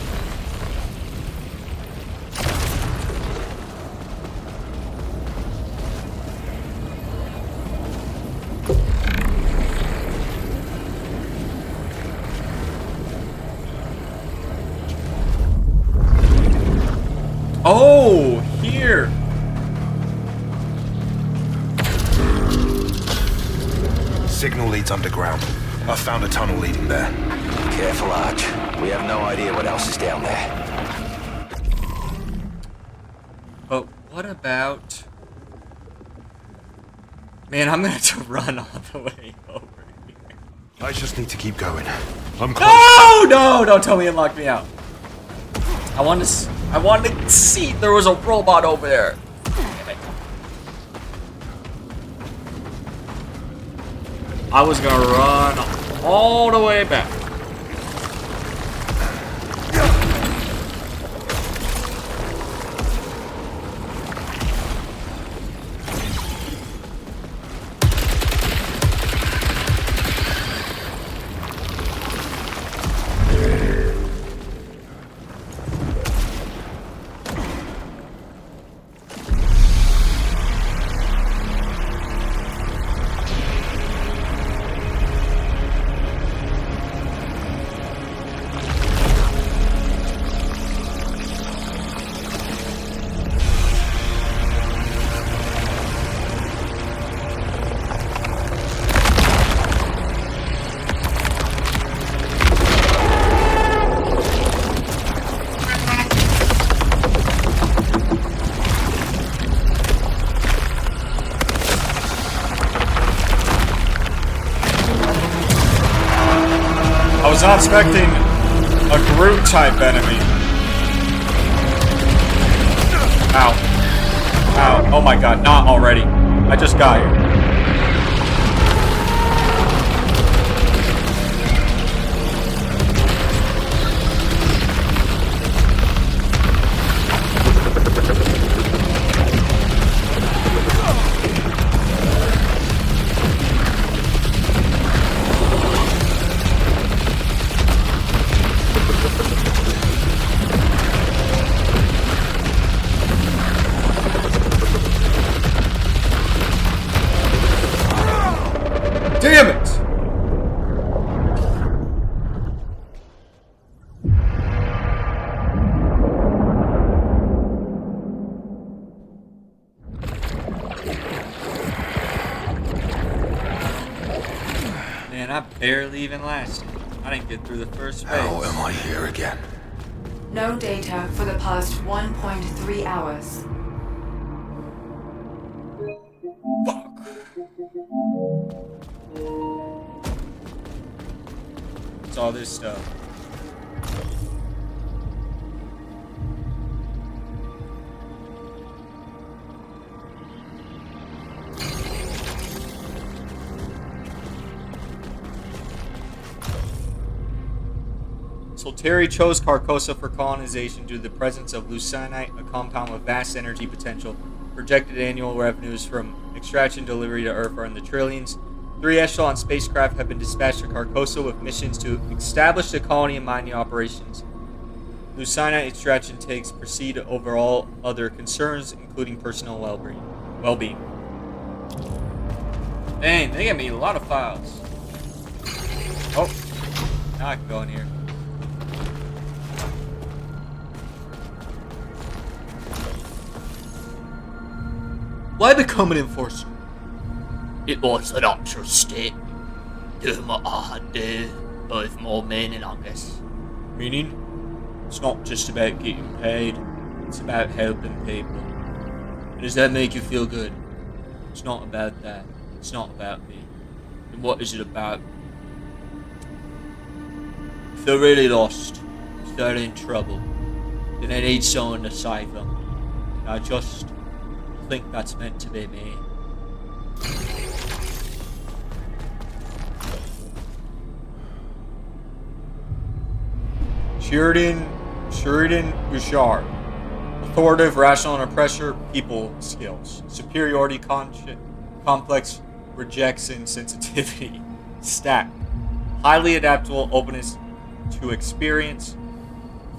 Oh, here. Signal leads underground. I found a tunnel leading there. Careful, Arch. We have no idea what else is down there. But what about... Man, I'm gonna have to run all the way over here. I just need to keep going. I'm close. No! No! Don't tell me it locked me out. I wanted to see there was a robot over there. Damn it. I was gonna run all the way back. I was not expecting a Groot-type enemy. Ow. Ow. Oh my god, not already. I just got here. Damn it! Man, I barely even lasted. I didn't get through the first phase. How am I here again? No data for the past 1.3 hours. It's all this stuff. Soltari chose Carcosa for colonization due to the presence of leucinite, a compound with vast energy potential. Projected annual revenues from extraction and delivery to Earth are in the trillions. 3 Echelon spacecraft have been dispatched to Carcosa with missions to establish the colony and mining operations. Leucinite extraction takes precede over all other concerns, including personal well-being. Dang, they gave me a lot of files. Oh, now I can go in here. Why become an enforcer? It was an optional step. Doing what I had to do, both more meaning, I guess. Meaning? It's not just about getting paid. It's about helping people. Does that make you feel good? It's not about that. It's not about me. And what is it about? If they're really lost, if they're in trouble, then they need someone to save them. And I just think that's meant to be me. Sheridan Bouchard. Authoritative, rational under pressure, people skills. Superiority complex, rejection, sensitivity. Stack. Highly adaptable, openness to experience.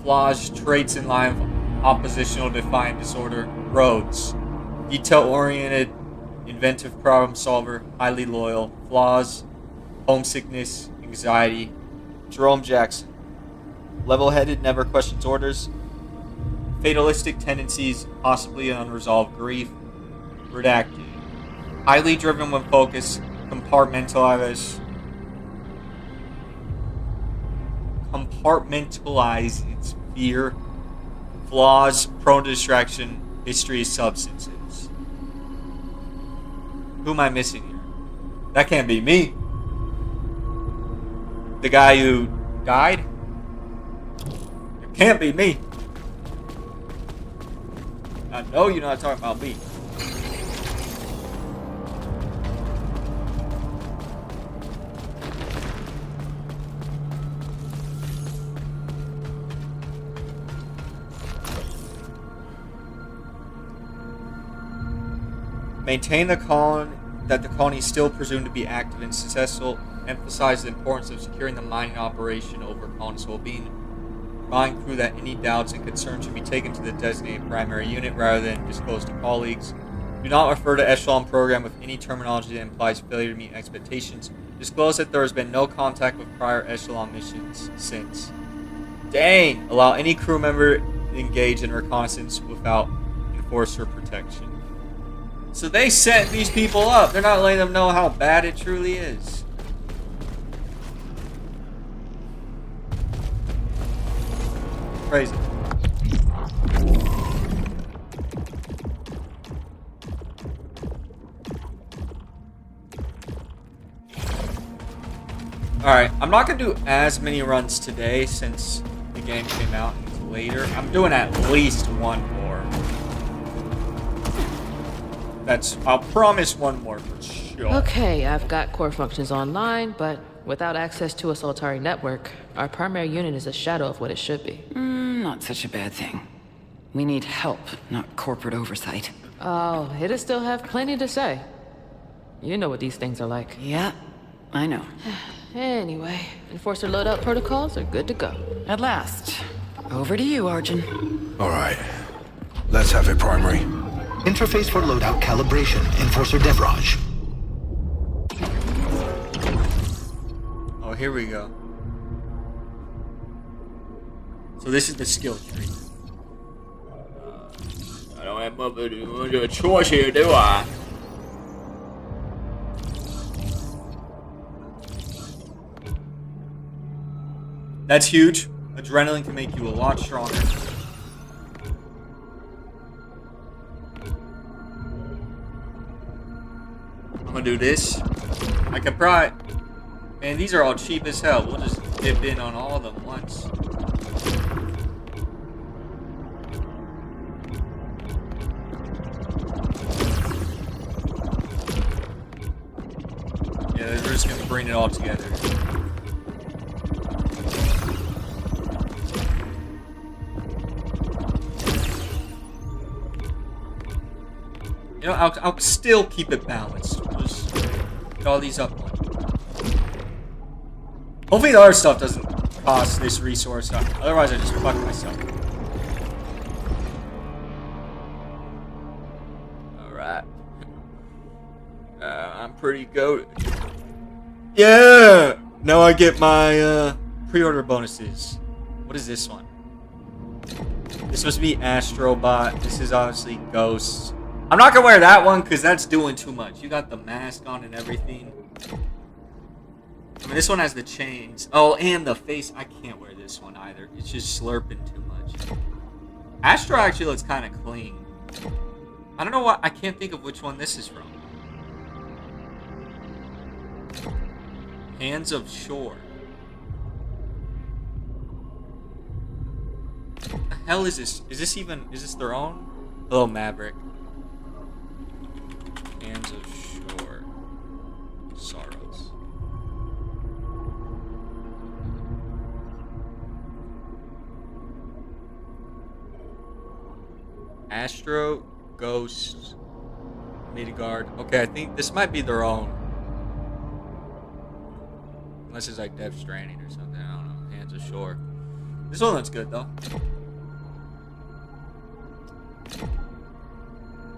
Flaws, traits in line of oppositional, defiant disorder. Roads. Detail-oriented, inventive problem solver, highly loyal. Flaws, homesickness, anxiety. Jerome Jackson. Level-headed, never questions orders. Fatalistic tendencies, possibly unresolved grief. Redacted. Highly driven when focused. Compartmentalized its fear. Flaws, prone to distraction. History of substances. Who am I missing here? That can't be me. The guy who died? It can't be me. I know you're not talking about me. Maintain the colony is still presumed to be active and successful. Emphasize the importance of securing the mining operation over colony's well-being. Remind crew that any doubts and concerns should be taken to the designated primary unit rather than disclosed to colleagues. Do not refer to Echelon program with any terminology that implies failure to meet expectations. Disclose that there has been no contact with prior Echelon missions since. Dang! Allow any crew member to engage in reconnaissance without enforcer protection. So they set these people up. They're not letting them know how bad it truly is. Crazy. Alright, I'm not going to do as many runs today since the game came out later. I'm doing at least one more. I'll promise one more for sure. Okay, I've got core functions online, but without access to a Soltari network, our primary unit is a shadow of what it should be. Not such a bad thing. We need help, not corporate oversight. Oh, it'll still have plenty to say. You know what these things are like. Yeah, I know. Anyway, Enforcer loadout protocols are good to go. At last. Over to you, Arjun. All right. Let's have it, Primary. Interface for loadout calibration, Enforcer Devraj. Oh, here we go. So this is the skill tree. I don't have much of a choice here, do I? That's huge. Adrenaline can make you a lot stronger. I'm gonna do this. I could probably... Man, these are all cheap as hell. We'll just dip in on all of them once. Yeah, they're just gonna bring it all together. You know, I'll still keep it balanced. Just get all these up. Hopefully the other stuff doesn't cost this resource. Otherwise I just fuck myself. Alright. I'm pretty goated. Yeah! Now I get my pre-order bonuses. What is this one? This must be Astrobot. This is obviously Ghost. I'm not gonna wear that one because that's doing too much. You got the mask on and everything. I mean, this one has the chains. Oh, and the face. I can't wear this one either. It's just slurping too much. Astro actually looks kind of clean. I don't know why. I can't think of which one this is from. Hands of Shore. What the hell is this? Is this their own? Hello, Maverick. Hands of Shore. Saros. Astro, Ghost, Midgard. Okay, I think this might be their own. Unless it's like Death Stranding or something. I don't know. Hands of Shore. This one looks good, though.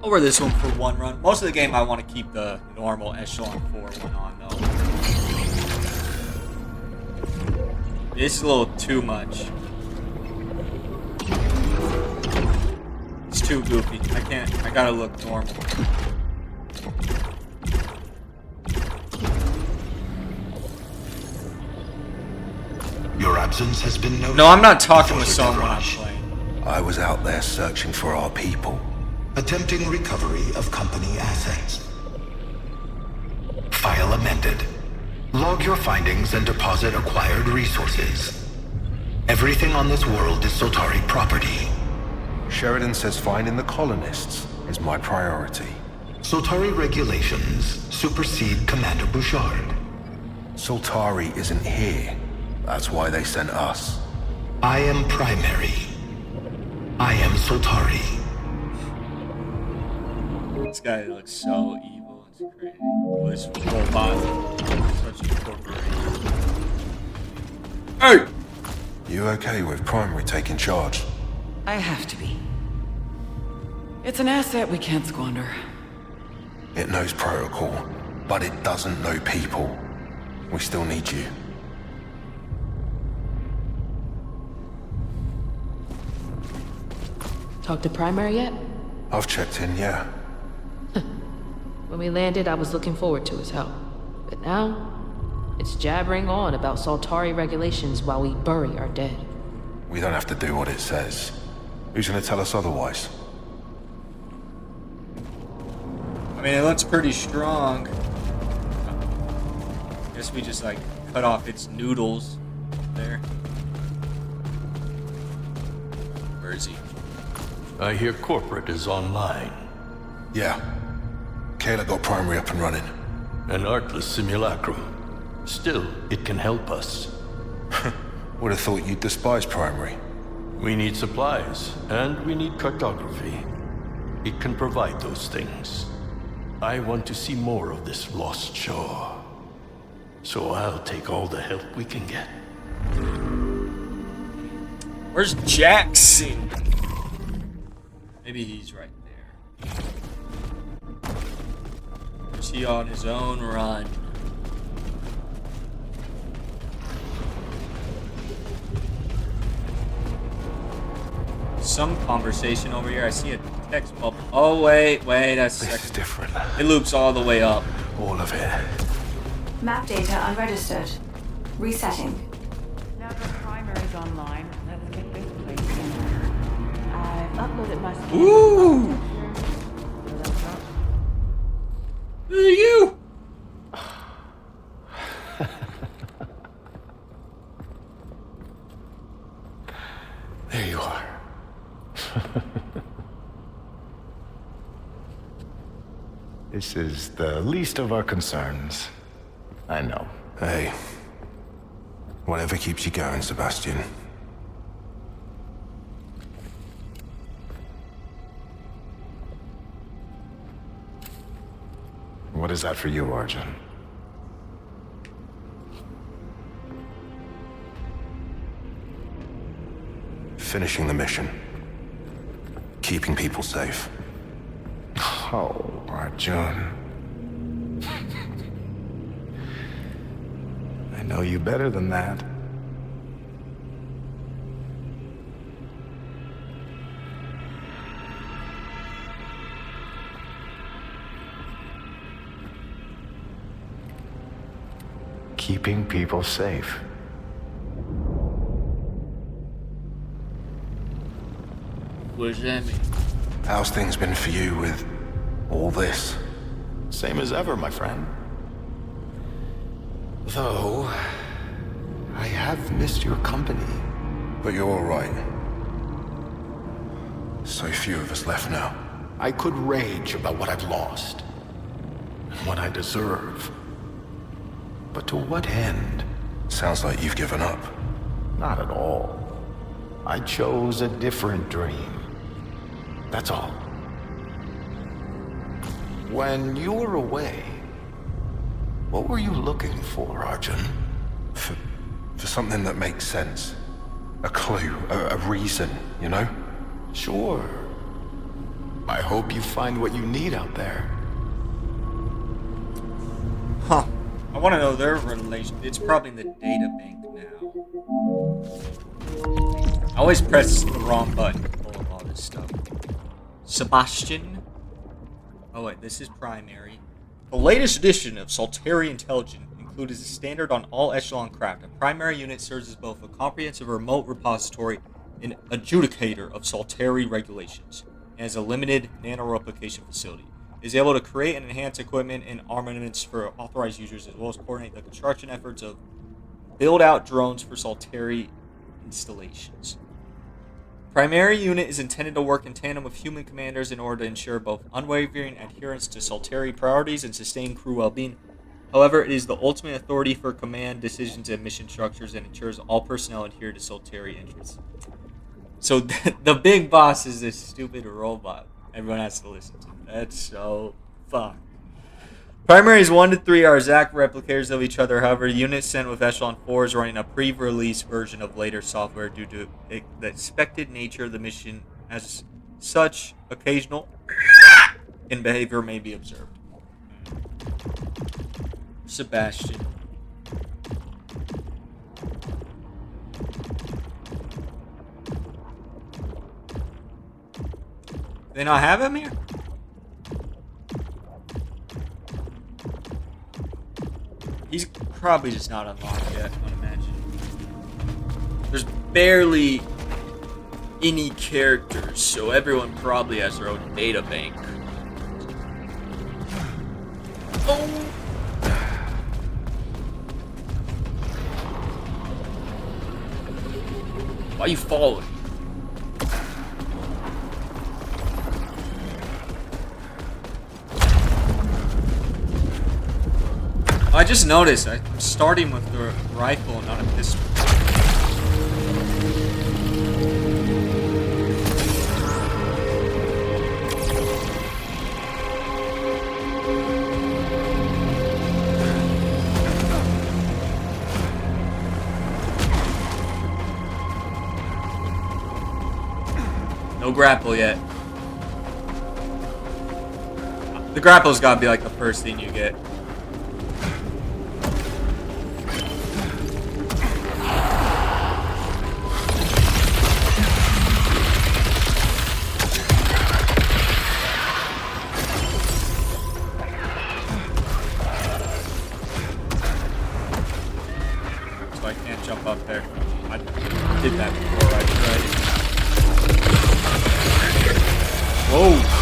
I'll wear this one for one run. Most of the game, I want to keep the normal Echelon 4 one on, though. This is a little too much. It's too goofy. I gotta look normal. Your absence has been noted. No, I'm not talking with someone when I'm playing. I was out there searching for our people. Attempting recovery of company assets. File amended. Log your findings and deposit acquired resources. Everything on this world is Soltari property. Sheridan says finding the colonists is my priority. Soltari regulations supersede Commander Bouchard. Soltari isn't here. That's why they sent us. I am primary. I am Soltari. This guy looks so evil. It's crazy. This robot. Such a corporation. Hey! You okay with primary taking charge? I have to be. It's an asset we can't squander. It knows protocol, but it doesn't know people. We still need you. Talk to Primary yet? I've checked in, yeah. When we landed, I was looking forward to his help. But now, it's jabbering on about Soltari regulations while we bury our dead. We don't have to do what it says. Who's gonna tell us otherwise? I mean, it looks pretty strong. Guess we just, like, cut off its noodles there. Where is he? I hear corporate is online. Yeah. Kayla got primary up and running. An artless simulacrum. Still, it can help us. Would have thought you'd despise primary. We need supplies, and we need cartography. It can provide those things. I want to see more of this lost shore. So I'll take all the help we can get. Where's Jackson? Maybe he's right there. Is he on his own run? Some conversation over here. I see a text bubble. Oh, wait, that's this is different. It loops all the way up. All of it. Map data unregistered. Resetting. Now that Primary's online, let's get this place in order. I've uploaded my scan. Ooh! Who are you? There you are. This is the least of our concerns. I know. Hey. Whatever keeps you going, Sebastian. What is that for you, Arjun? Finishing the mission. Keeping people safe. Oh, Arjun. I know you better than that. keeping people safe. What does that mean? How's things been for you with all this? Same as ever, my friend. Though, I have missed your company. But you're all right. So few of us left now. I could rage about what I've lost, and what I deserve. But to what end? Sounds like you've given up. Not at all. I chose a different dream. That's all. When you were away, what were you looking for, Arjun? For something that makes sense. A clue, a reason, you know? Sure. I hope you find what you need out there. Huh. I want to know their relation. It's probably in the data bank now. I always press the wrong button to pull up all this stuff. Sebastian. Oh wait, this is primary. The latest edition of Soltari Intelligence includes a standard on all echelon craft. A primary unit serves as both a comprehensive remote repository and adjudicator of Soltari regulations, and as a limited nano-replication facility. It is able to create and enhance equipment and armaments for authorized users, as well as coordinate the construction efforts of build-out drones for Soltari installations. Primary unit is intended to work in tandem with human commanders in order to ensure both unwavering adherence to Soltari priorities and sustain crew well-being. However, it is the ultimate authority for command decisions and mission structures and ensures all personnel adhere to Soltari interests. So the big boss is this stupid robot everyone has to listen to. That's so fucked. Primaries 1 to 3 are exact replicators of each other. However, units sent with Echelon 4 is running a pre-release version of later software due to the expected nature of the mission. As such, occasional in behavior may be observed. Sebastian. They not have him here? He's probably just not unlocked yet, I imagine. There's barely any characters, so everyone probably has their own data bank. Oh! Why are you following? I just noticed I'm starting with the rifle and not a pistol. No grapple yet. The grapple's gotta be like the first thing you get. Up there. I did that before, right? Whoa!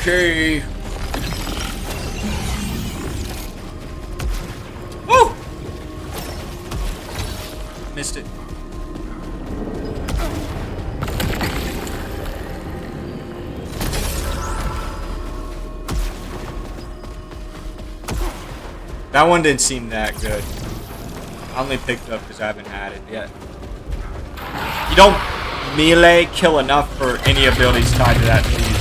Crazy. Okay. Woo! Missed it. That one didn't seem that good. I only picked it up because I haven't had it yet. You don't melee kill enough for any abilities tied to that to be useful.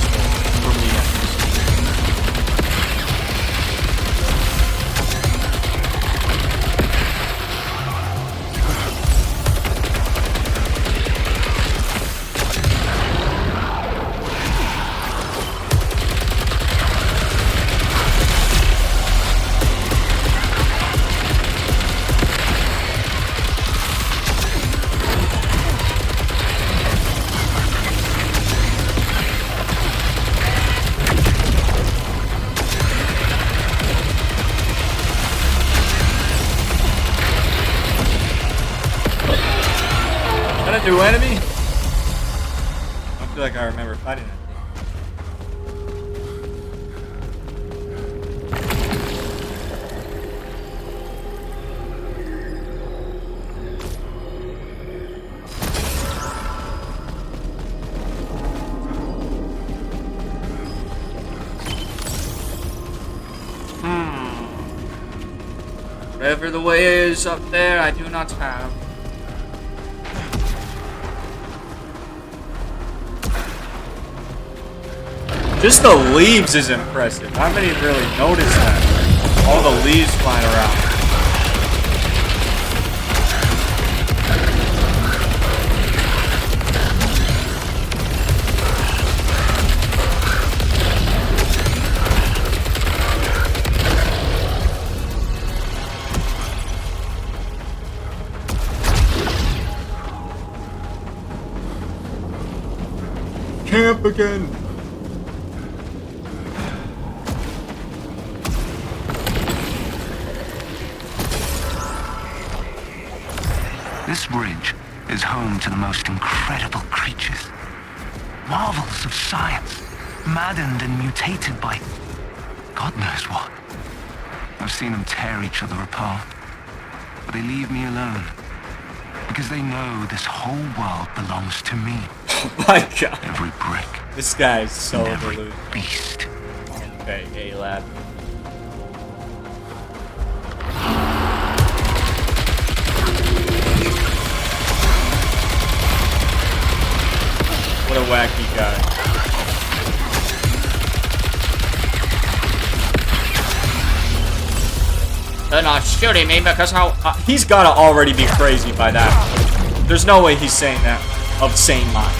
feel like I remember fighting that thing. Whatever the way is up there, I do not have. Just the leaves is impressive. I haven't even really noticed that. All the leaves flying around. Camp again. This bridge is home to the most incredible creatures. Marvels of science, maddened and mutated by God knows what. I've seen them tear each other apart, but they leave me alone because they know this whole world belongs to me. Oh my god. Every brick. This guy is so every beast. Okay, A-Lab. What a wacky guy. They're not shooting me because how... He's gotta already be crazy by that. There's no way he's saying that of sane mind.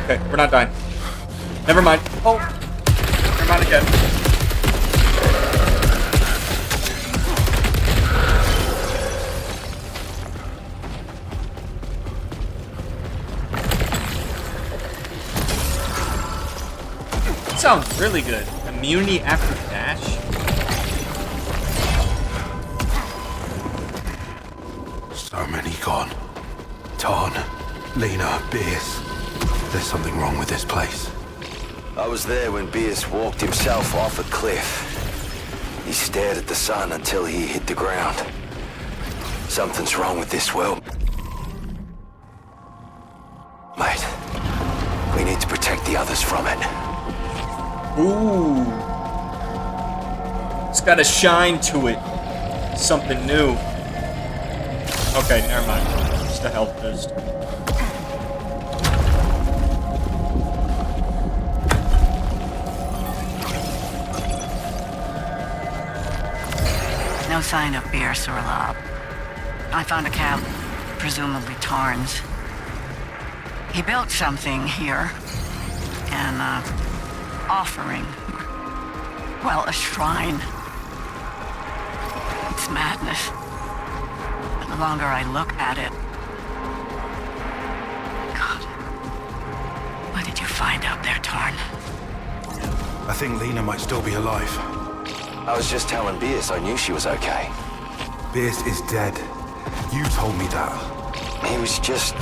Okay, we're not dying. Never mind. Oh, never mind again. That sounds really good. Immunity after dash. So many gone. Tarn, Lena, Beers. There's something wrong with this place. I was there when Beers walked himself off a cliff. He stared at the sun until he hit the ground. Something's wrong with this world. Mate, we need to protect the others from it. Ooh. It's got a shine to it. Something new. Okay, never mind. Just a health boost. No sign of Beers or Lob. I found a camp, presumably Tarn's. He built something here. An, offering. Well, a shrine. It's madness. But the longer I look at it... God. What did you find out there, Tarn? I think Lena might still be alive. I was just telling Beers I knew she was okay. Beers is dead. You told me that. He was just...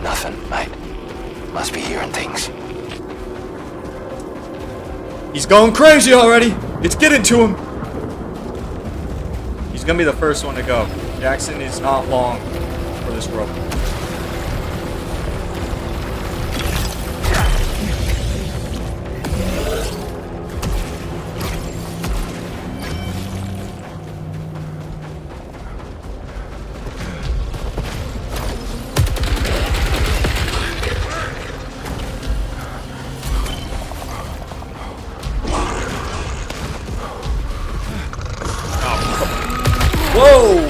nothing, mate. Must be hearing things. He's going crazy already. It's getting to him. He's gonna be the first one to go. Jackson is not long for this world. Whoa!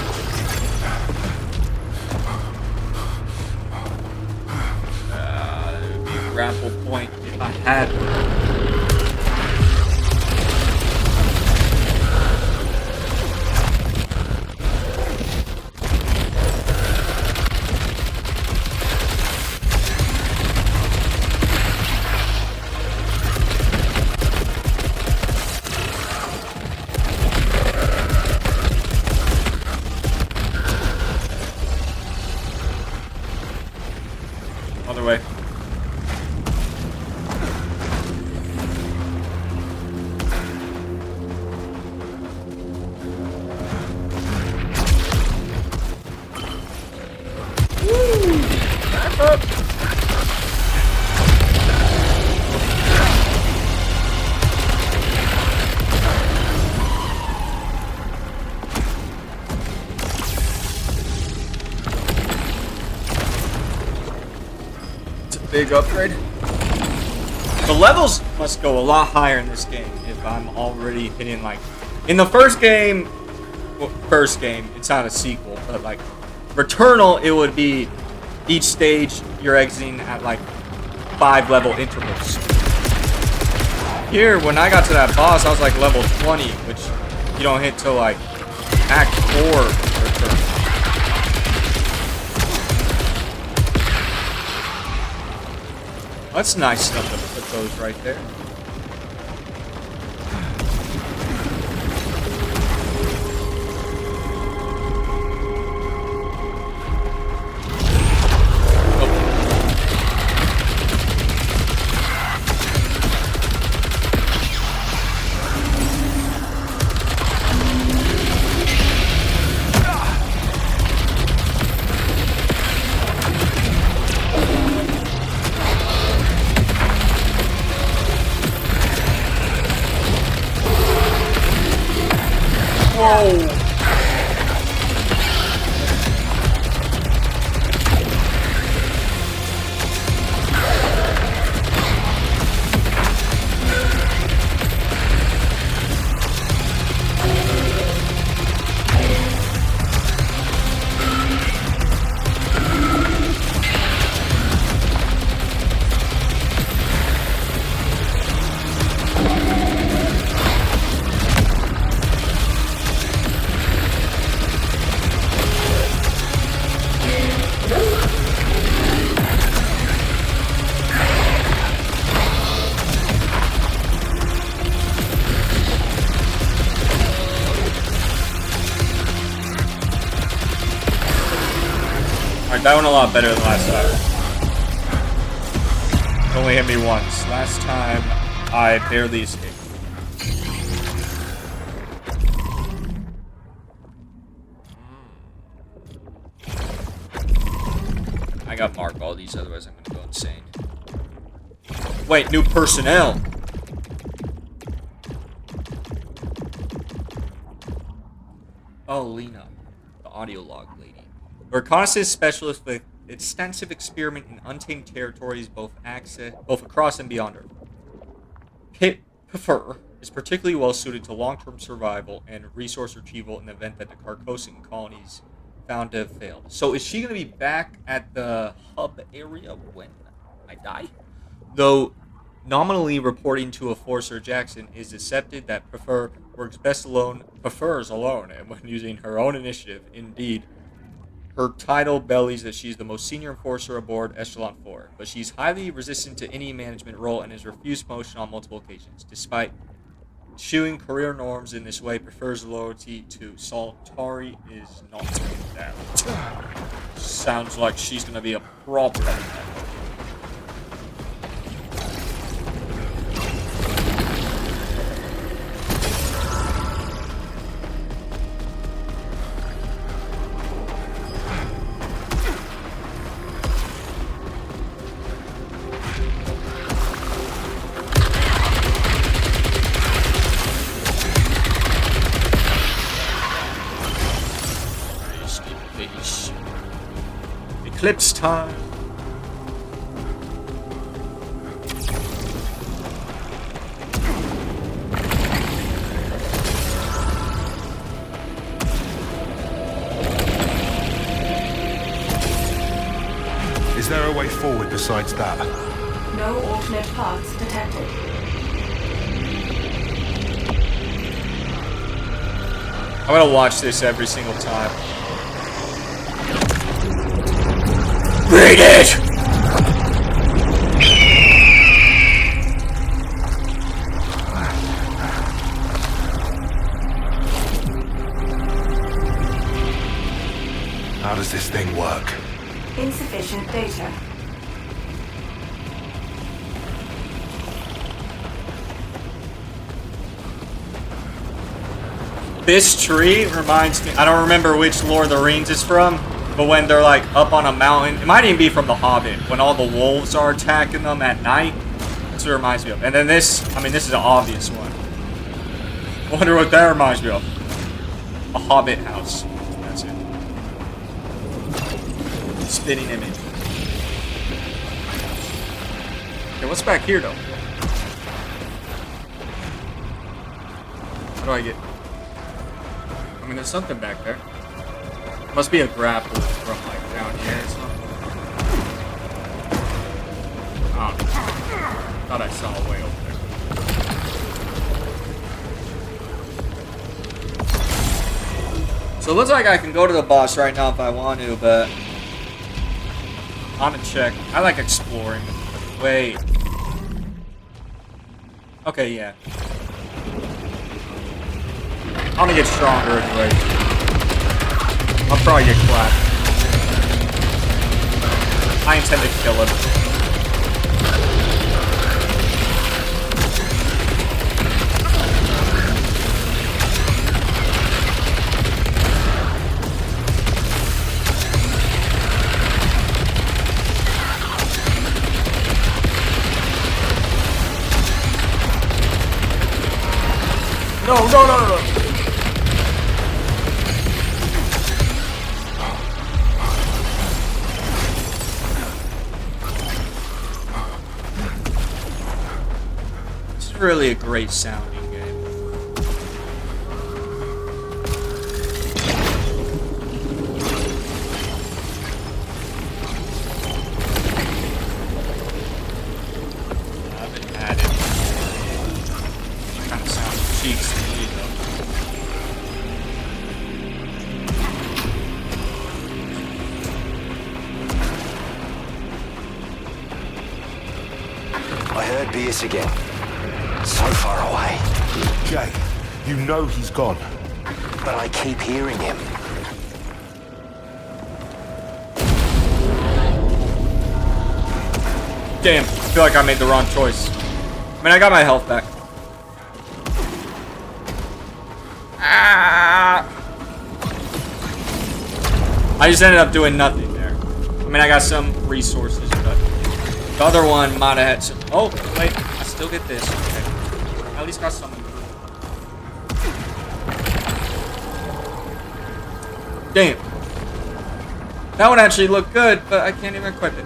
other way. Woo! Back up! Big upgrade. The levels must go a lot higher in this game if I'm already hitting like in the first game. Well, it's not a sequel, but like Returnal, it would be each stage you're exiting at like 5 level intervals. Here, when I got to that boss, I was like level 20, which you don't hit till like Act 4 Returnal. That's nice stuff to put those right there. That went a lot better than last time. It only hit me once. Last time, I barely escaped. I got mark all these, otherwise I'm gonna go insane. Wait, new personnel! Oh, Lena. The audio log lady. A reconnaissance specialist with extensive experiment in untamed territories, both across and beyond Earth. Piffer is particularly well suited to long-term survival and resource retrieval in the event that the Carcosan colonies found to have failed. So is she going to be back at the hub area when I die? Though nominally reporting to Enforcer Jackson is accepted that Piffer prefers alone, and when using her own initiative, indeed. Her title bellies that she's the most senior enforcer aboard Echelon 4, but she's highly resistant to any management role and has refused promotion on multiple occasions. Despite eschewing career norms in this way, prefers loyalty to Soltari is not that. Sounds like she's going to be a problem. Eclipse time. Is there a way forward besides that? No alternate paths detected. I'm gonna watch this every single time. Read it! How does this thing work? Insufficient data. This tree reminds me, I don't remember which Lord of the Rings it's from, but when they're like up on a mountain, it might even be from The Hobbit, when all the wolves are attacking them at night. That's what it reminds me of. And then this, I mean, this is an obvious one. I wonder what that reminds me of. A Hobbit house. That's it. Spinning image. Okay, what's back here though? How do I get... I mean, there's something back there. Must be a grapple from like down here or something. Oh. Thought I saw a way over there. So it looks like I can go to the boss right now if I want to, but I'm gonna check. I like exploring. Wait. Okay, yeah. I'm gonna get stronger anyway. I'll probably get clapped. I intend to kill him. No, no, no, no, no. Really a great sounding game. I haven't had it. Kind of sounds cheeks to me though. I heard Beers again. So far away. Jay, you know he's gone. But I keep hearing him. Damn, I feel like I made the wrong choice. I mean, I got my health back. Ah! I just ended up doing nothing there. I mean, I got some resources, but the other one might have had some... Oh, wait, I still get this. Okay. At least got some. Damn. That one actually looked good, but I can't even equip it.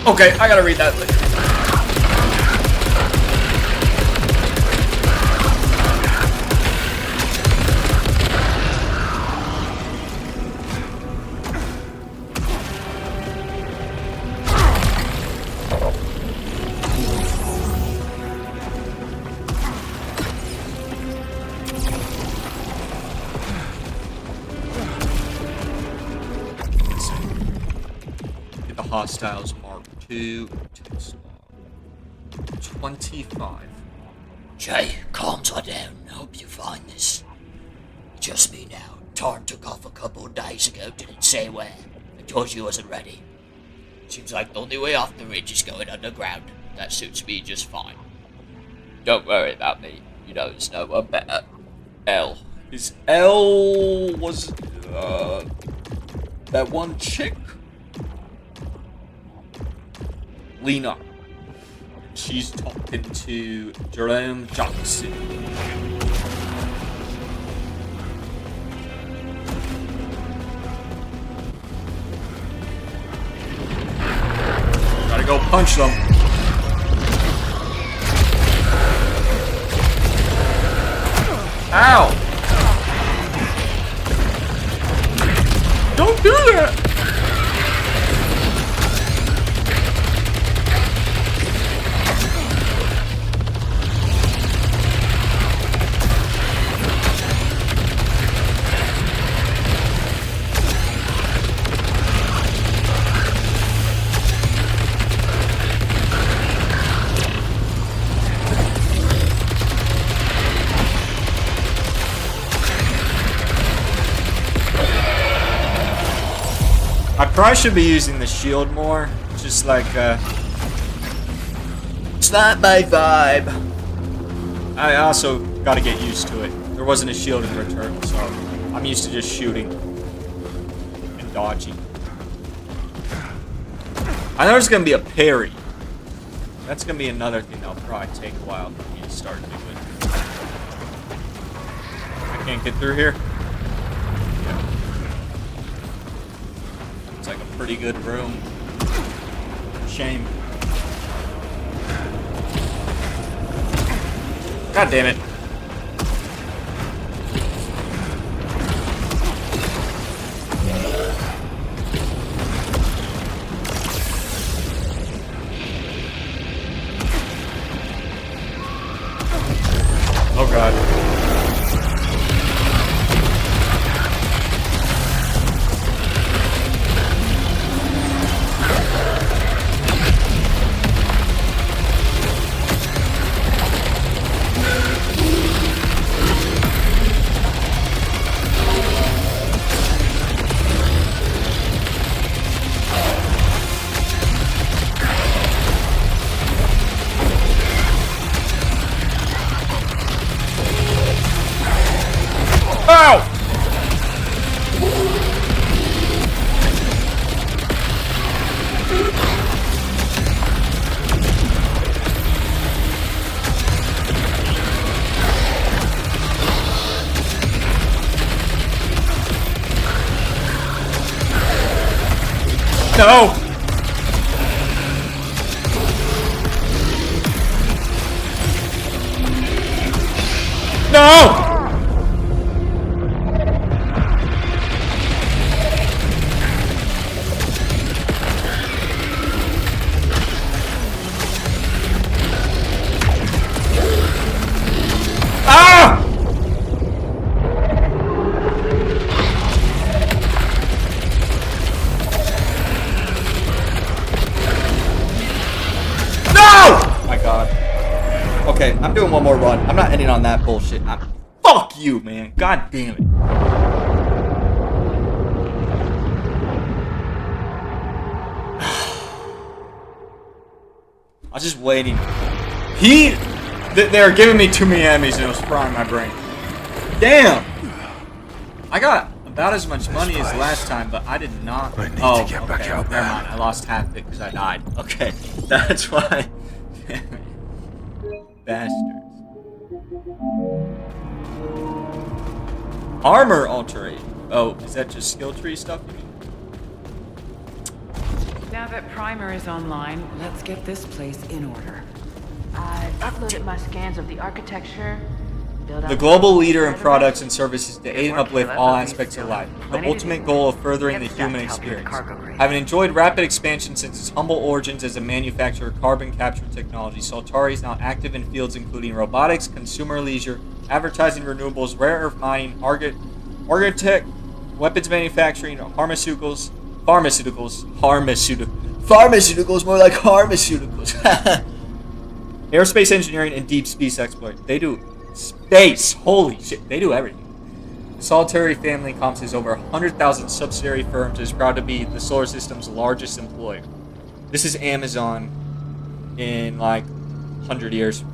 Okay, I gotta read that later. Get the hostiles marked. 25. Jay, calm down. Hope you find this. Just me now. Tarn took off a couple of days ago, didn't say where. I told you he wasn't ready. Seems like the only way off the ridge is going underground. That suits me just fine. Don't worry about me. You know there's no one better. L. Is L was that one chick? Lena. She's talking to Jerome Jackson. Gotta go punch them. Ow! Don't do that! Probably should be using the shield more. Just like, it's not my vibe. I also gotta get used to it. There wasn't a shield in Returnal, so I'm used to just shooting and dodging. I know there's gonna be a parry. That's gonna be another thing that'll probably take a while for me to start doing. I can't get through here. Yeah. It's like a pretty good room. Shame. God damn it. Oh god. No! No! Ah! My god. Okay, I'm doing one more run. I'm not ending on that bullshit. Fuck you, man. God damn it. I was just waiting. They're giving me too many enemies and it was frying my brain. Damn! I got about as much money as last time, but I did not. I need oh, to get okay. back out Never there. mind. I lost half of it because I died. Okay, that's why. Bastards. Armor alterate. Oh, is that just skill tree stuff? Now that Primer is online, let's get this place in order. I've uploaded my scans of the architecture. The global leader in products and services to aid and uplift all aspects of life. The ultimate goal of furthering the human experience. Having enjoyed rapid expansion since its humble origins as a manufacturer of carbon capture technology, Soltari is now active in fields including robotics, consumer leisure, advertising, renewables, rare earth mining, architect, weapons manufacturing, pharmaceuticals, more like pharmaceuticals. Aerospace engineering and deep space exploit. They do space. Holy shit. They do everything. The Soltari family encompasses over 100,000 subsidiary firms and is proud to be the solar system's largest employer. This is Amazon in like 100 years.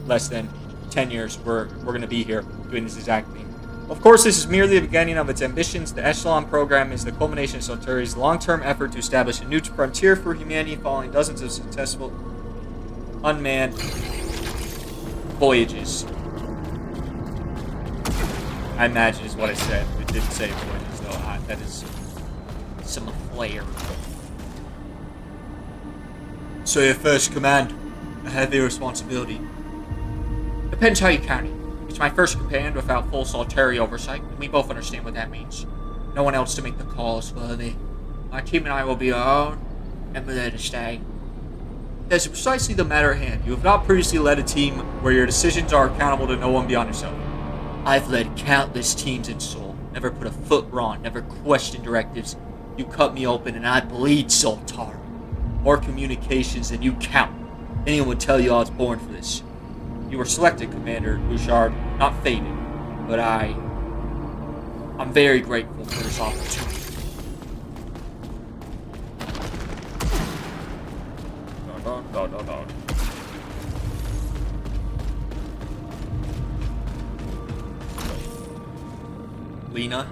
Less than 10 years. We're going to be here doing this exact thing. Of course, this is merely the beginning of its ambitions. The Echelon program is the culmination of Soltari's long-term effort to establish a new frontier for humanity following dozens of successful unmanned voyages. I imagine is what I said. It didn't say voyages, though. That is some flair. So your first command, a heavy responsibility. Depends how you count it. It's my first command without full Soltari oversight, and we both understand what that means. No one else to make the calls worthy. My team and I will be our own, and we're there to stay. That's precisely the matter at hand. You have not previously led a team where your decisions are accountable to no one beyond yourself. I've led countless teams in Sol. Never put a foot wrong, never questioned directives. You cut me open and I bleed, Soltari. More communications than you count. Anyone would tell you I was born for this. You were selected, Commander Bouchard, not fated. But I'm very grateful for this opportunity. Lena.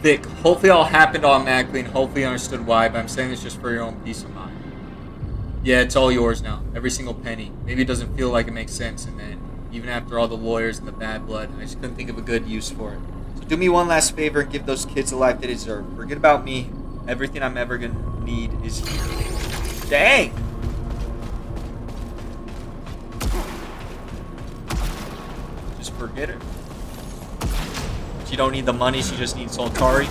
Vic, hopefully it all happened automatically and hopefully you understood why, but I'm saying this just for your own peace of mind. Yeah, it's all yours now. Every single penny. Maybe it doesn't feel like it makes sense, and then, even after all the lawyers and the bad blood, I just couldn't think of a good use for it. So do me one last favor and give those kids the life they deserve. Forget about me. Everything I'm ever gonna need is here. Dang! Just forget it. She don't need the money, she just needs Soltari.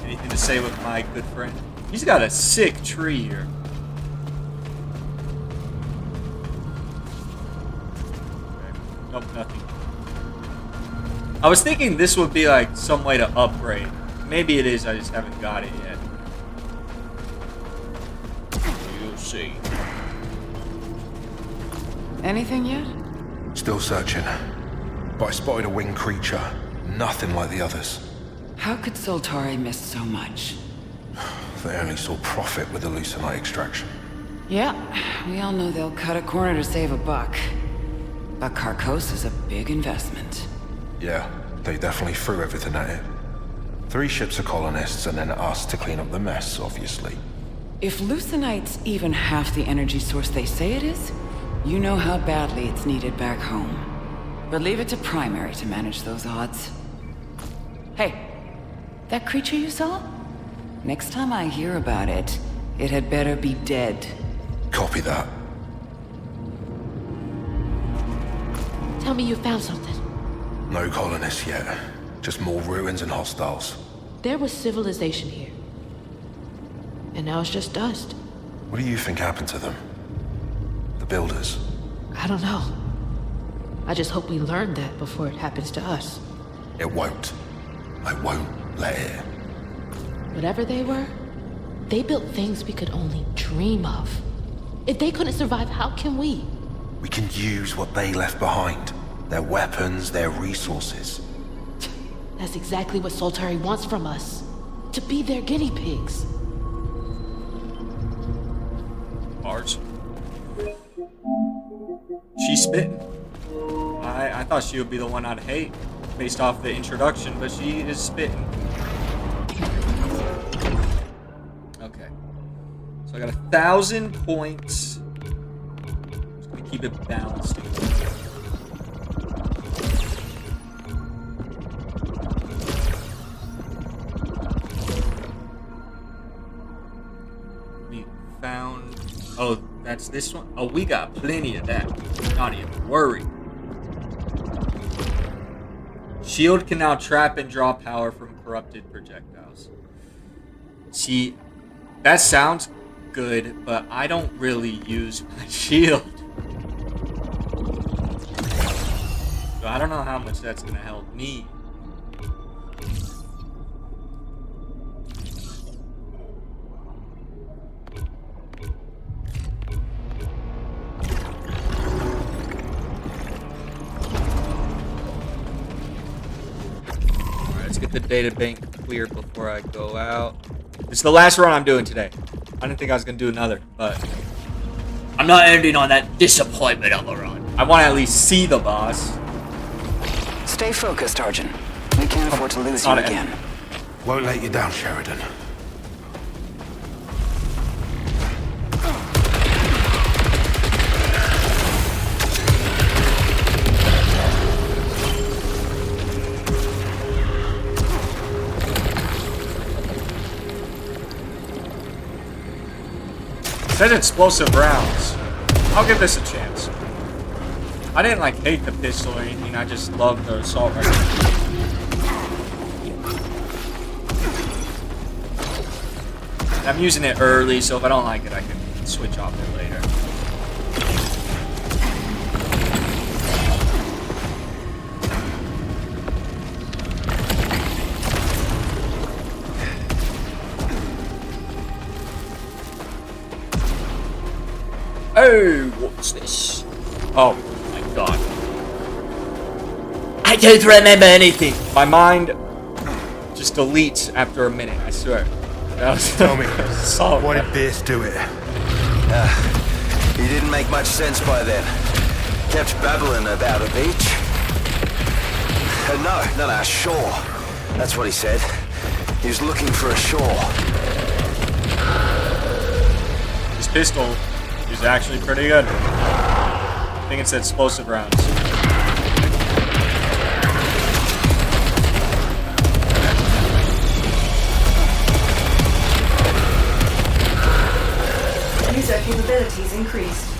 Anything to say with my good friend? He's got a sick tree here. Okay. Nope, nothing. I was thinking this would be like some way to upgrade. Maybe it is, I just haven't got it yet. You'll see. Anything yet? Still searching. But I spotted a winged creature. Nothing like the others. How could Soltari miss so much? They only saw profit with the hallucinite extraction. Yeah, we all know they'll cut a corner to save a buck. But Carcosa's a big investment. Yeah, they definitely threw everything at it. 3 ships of colonists and then us to clean up the mess, obviously. If hallucinite's even half the energy source they say it is, you know how badly it's needed back home. But leave it to Primary to manage those odds. Hey, that creature you saw? Next time I hear about it, it had better be dead. Copy that. Tell me you found something. No colonists yet. Just more ruins and hostiles. There was civilization here. And now it's just dust. What do you think happened to them? The builders? I don't know. I just hope we learn that before it happens to us. It won't. I won't let it. Whatever they were, they built things we could only dream of. If they couldn't survive, how can we? We can use what they left behind. Their weapons, their resources. That's exactly what Soltari wants from us. To be their guinea pigs. Bars. She's spitting. I thought she would be the one I'd hate based off the introduction, but she is spitting. Okay. So I got 1,000 points. Just gonna keep it balanced. We found... Oh, that's this one? Oh, we got plenty of that. Not even worried. Shield can now trap and draw power from corrupted projectiles. See, that sounds good, but I don't really use my shield. So I don't know how much that's going to help me. The data bank cleared before I go out. This is the last run I'm doing today. I didn't think I was gonna do another, but I'm not ending on that disappointment of a run. I want to at least see the boss. Stay focused, Arjun. We can't afford to lose you again. Won't let you down, Sheridan. It says explosive rounds. I'll give this a chance. I didn't like hate the pistol or anything, I just love the assault rifle. I'm using it early, so if I don't like it, I can switch off it later. Oh, what's this? Oh my god. I don't remember anything. My mind just deletes after a minute, I swear. Tell me, why did Bierce do it? He didn't make much sense by then. Kept babbling about a beach. No, shore. That's what he said. He was looking for a shore. This pistol is actually pretty good. I think it's explosive rounds. User capabilities increased.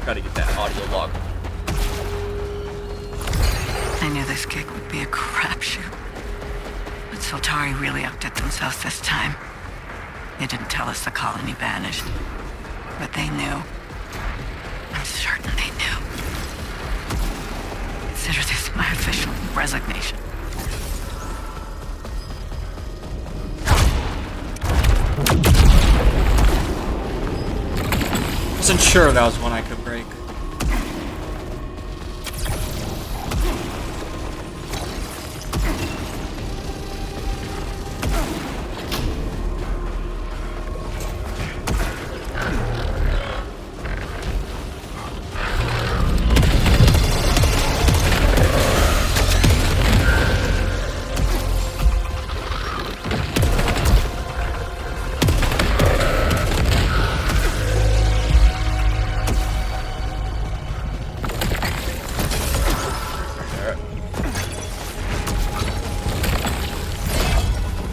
Gotta get that audio log. I knew this gig would be a crapshoot. But Soltari really outdid themselves this time. They didn't tell us the colony vanished. But they knew. I'm certain they knew. Consider this my official resignation. Wasn't sure that was one I could break.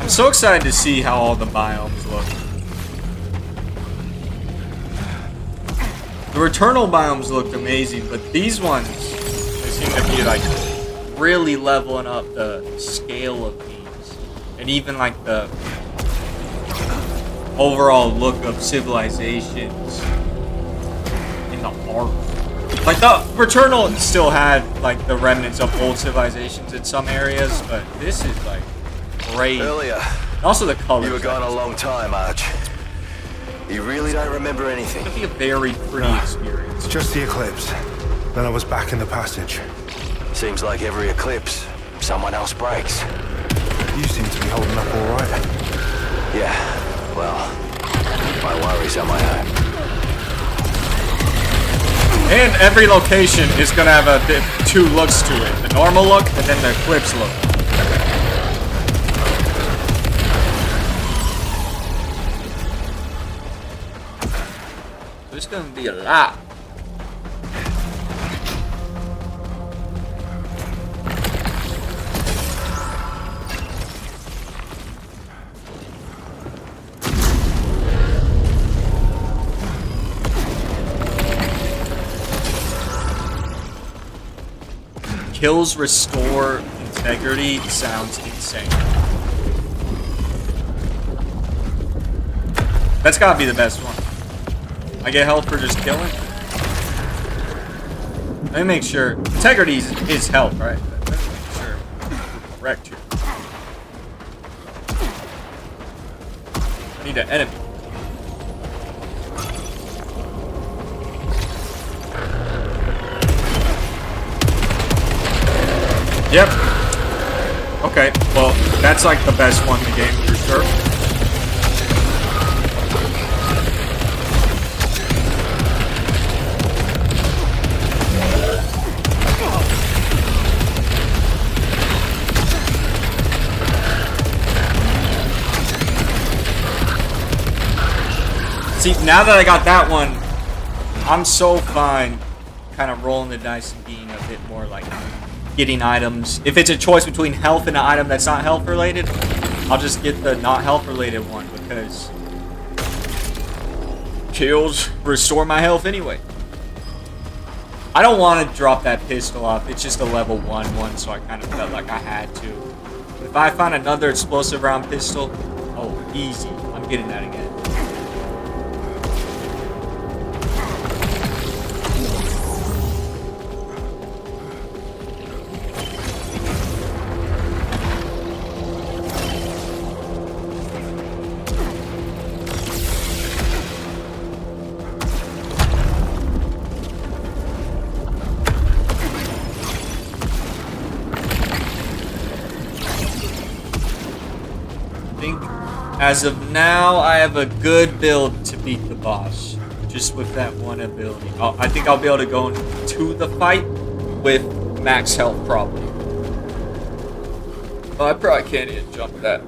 So excited to see how all the biomes look. The Returnal biomes looked amazing, but these ones, they seem to be like really leveling up the scale of these. And even like the overall look of civilizations in the art. Like the Returnal still had like the remnants of old civilizations in some areas, but this is like great. Earlier, and also the colors. You were gone a long time, Arch. You really don't remember anything. It'll be a very pretty experience. Just the eclipse. Then I was back in the passage. Seems like every eclipse, someone else breaks. You seem to be holding up all right. Yeah, well, my worries are my own. And every location is gonna have two looks to it: the normal look and then the eclipse look. There's gonna be a lot. Kills restore integrity sounds insane. That's gotta be the best one. I get health for just killing. Let me make sure. Integrity is health, right? Let me make sure we're correct here. I need an enemy. Yep. Okay, well, that's like the best one in the game for sure. See, now that I got that one, I'm so fine kind of rolling the dice and being a bit more like getting items. If it's a choice between health and an item that's not health related, I'll just get the not health related one because kills restore my health anyway. I don't want to drop that pistol off. It's just a level 1 one, so I kind of felt like I had to. But if I find another explosive round pistol, oh, easy. I'm getting that again. As of now, I have a good build to beat the boss. Just with that one ability. I think I'll be able to go into the fight with max health probably. Oh, I probably can't even jump that.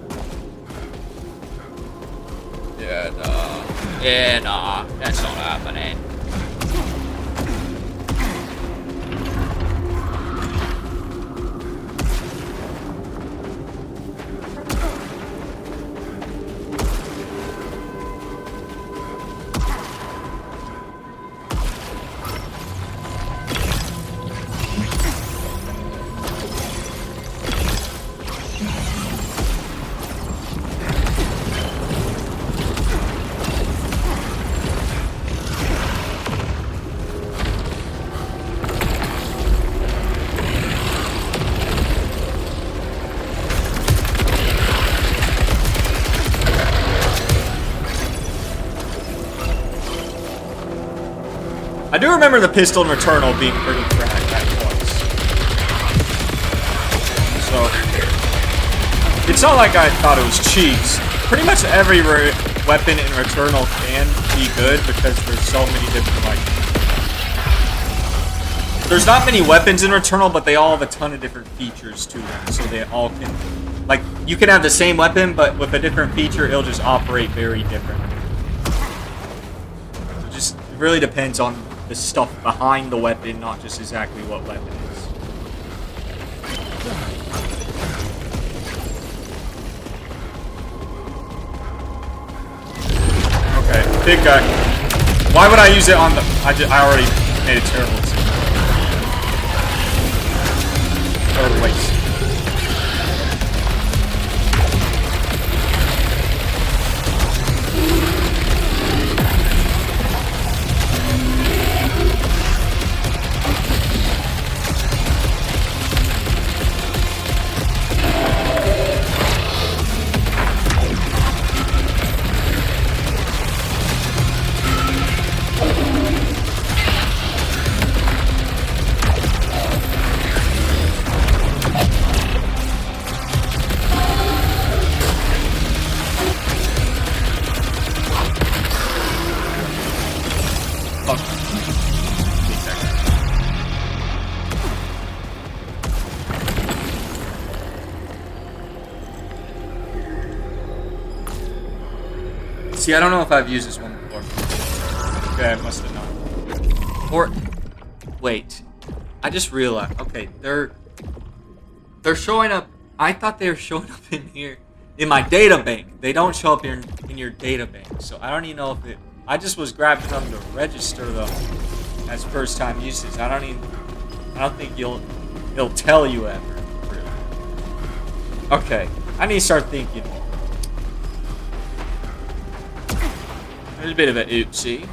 Yeah, nah. Yeah, nah. That's not happening. I do remember the pistol in Returnal being pretty cracked at once. So, it's not like I thought it was cheats. Pretty much every weapon in Returnal can be good because there's so many different, like... There's not many weapons in Returnal, but they all have a ton of different features to them. So they all can... Like, you can have the same weapon, but with a different feature, it'll just operate very differently. So just, it really depends on the stuff behind the weapon, not just exactly what weapon it is. Okay, big guy. Why would I use it on the... I already made a terrible decision. Total waste. See, I don't know if I've used this one before. Okay, I must have not. Or, wait. I just realized. Okay, they're showing up. I thought they were showing up in here, in my data bank. They don't show up here in your data bank. So I don't even know if it... I just was grabbing them to register them as first time uses. I don't think it'll tell you ever, really. Okay, I need to start thinking. There's a bit of an oopsie.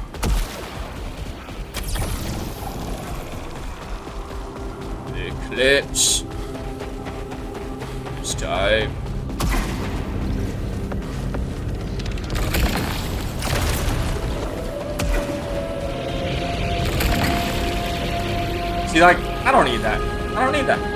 Eclipse. This time. See, like, I don't need that. I don't need that.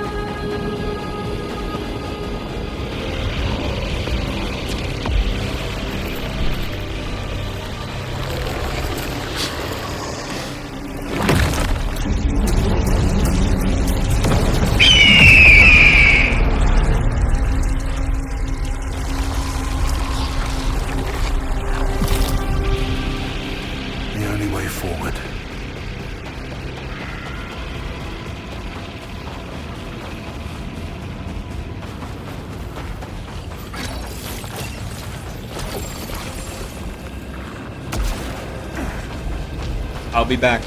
I'll be back.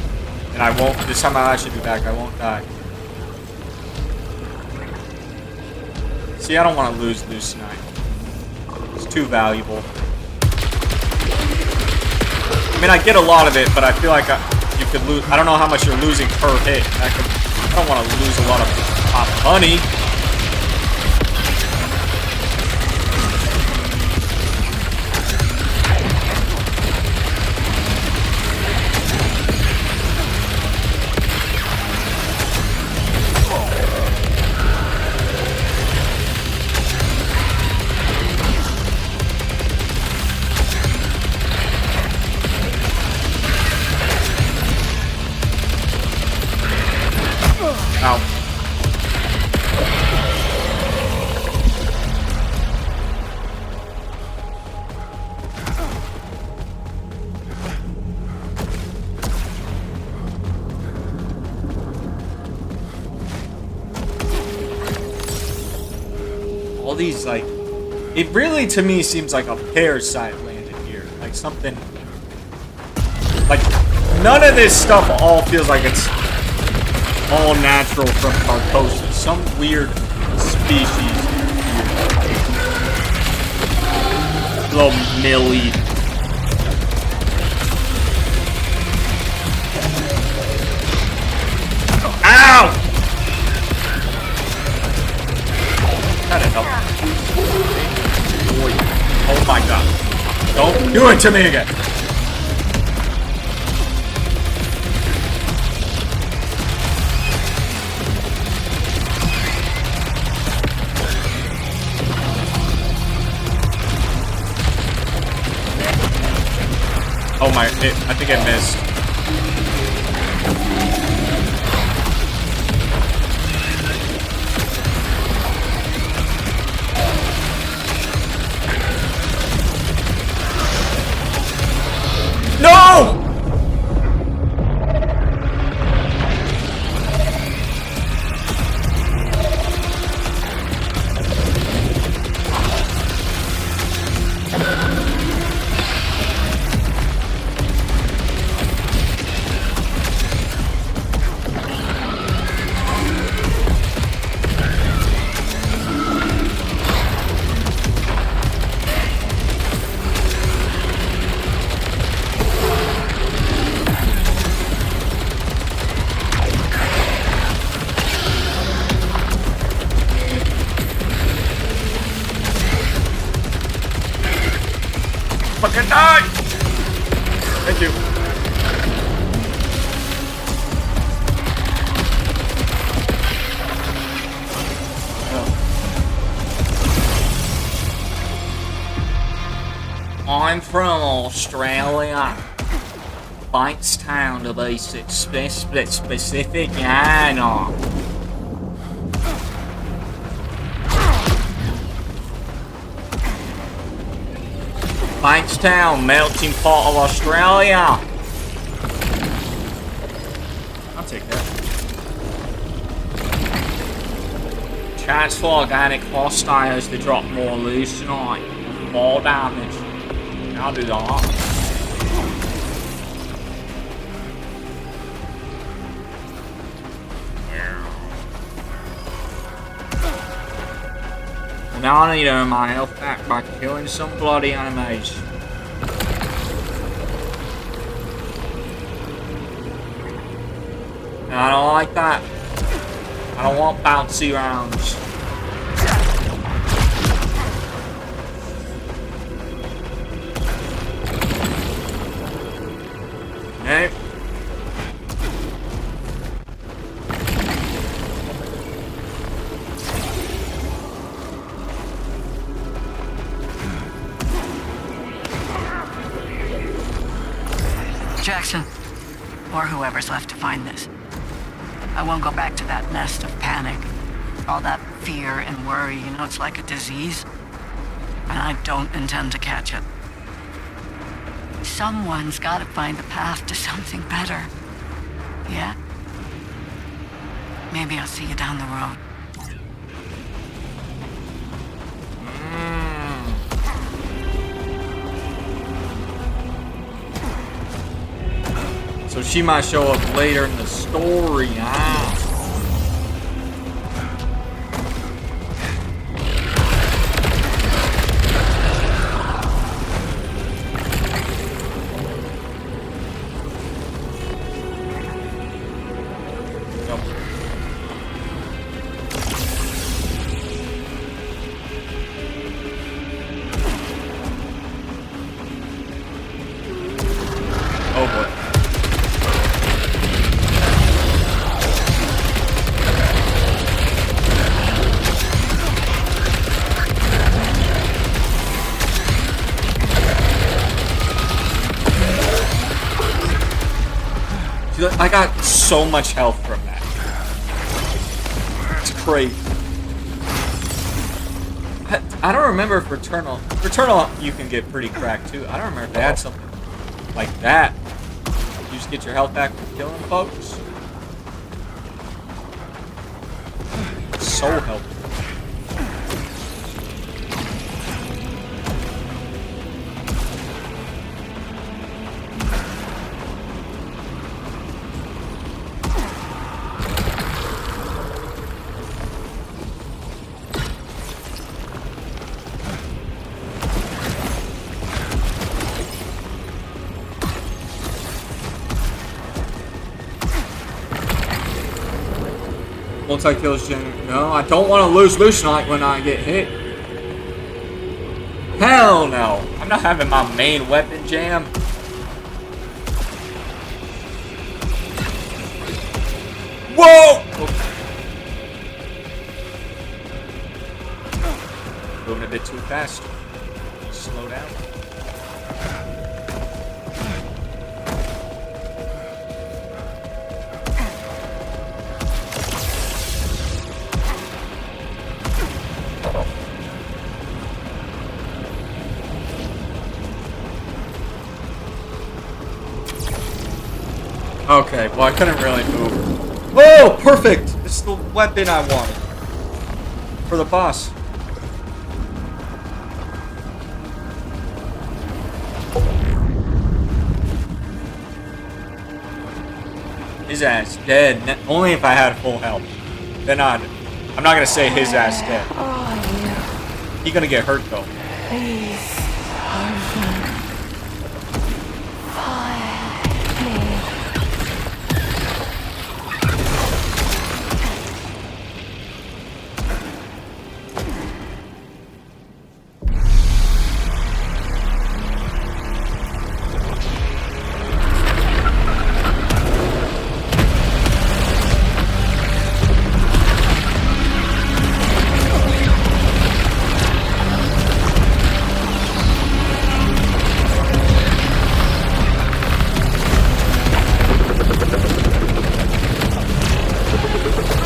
And I won't, this time I'll actually be back. I won't die. See, I don't want to lose this tonight. It's too valuable. I mean, I get a lot of it, but I feel like you could lose. I don't know how much you're losing per hit. I don't want to lose a lot of money. all these, like... It really, to me, seems like a parasite landed here. Like something... Like, none of this stuff all feels like it's all natural from Carcosa. Some weird species. Little Millie. Ow! That help. Oh my god. Don't do it to me again. Oh my, I think I missed. No! Fucking die! Thank you. I'm from Australia. Bankstown to be specific, yeah, no. Bankstown, melting pot of Australia. I'll take that. Chance for organic hostiles to drop more leucinite. More damage. I'll do that. Now I need to earn my health back by killing some bloody enemies. And I don't like that. I don't want bouncy rounds. Nope. Jackson, or whoever's left to find this. I won't go back to that nest of panic. All that fear and worry, you know, it's like a disease. And I don't intend to catch it. Someone's gotta find the path to something better. Yeah? Maybe I'll see you down the road. So she might show up later in the story, huh? Oh boy. I got so much health from that. It's crazy. I don't remember if Returnal you can get pretty cracked too. I don't remember if they had something like that. You just get your health back from killing folks. So helpful. Multi-kills gen. No, I don't want to lose Lucianite when I get hit. Hell no. I'm not having my main weapon jam. Whoa! Moving a bit too fast. Slow down. Okay, well I couldn't really move. Oh, perfect! It's the weapon I wanted. For the boss. His ass dead. Only if I had full health. Then I'm not gonna say his ass dead. He gonna get hurt though. Please,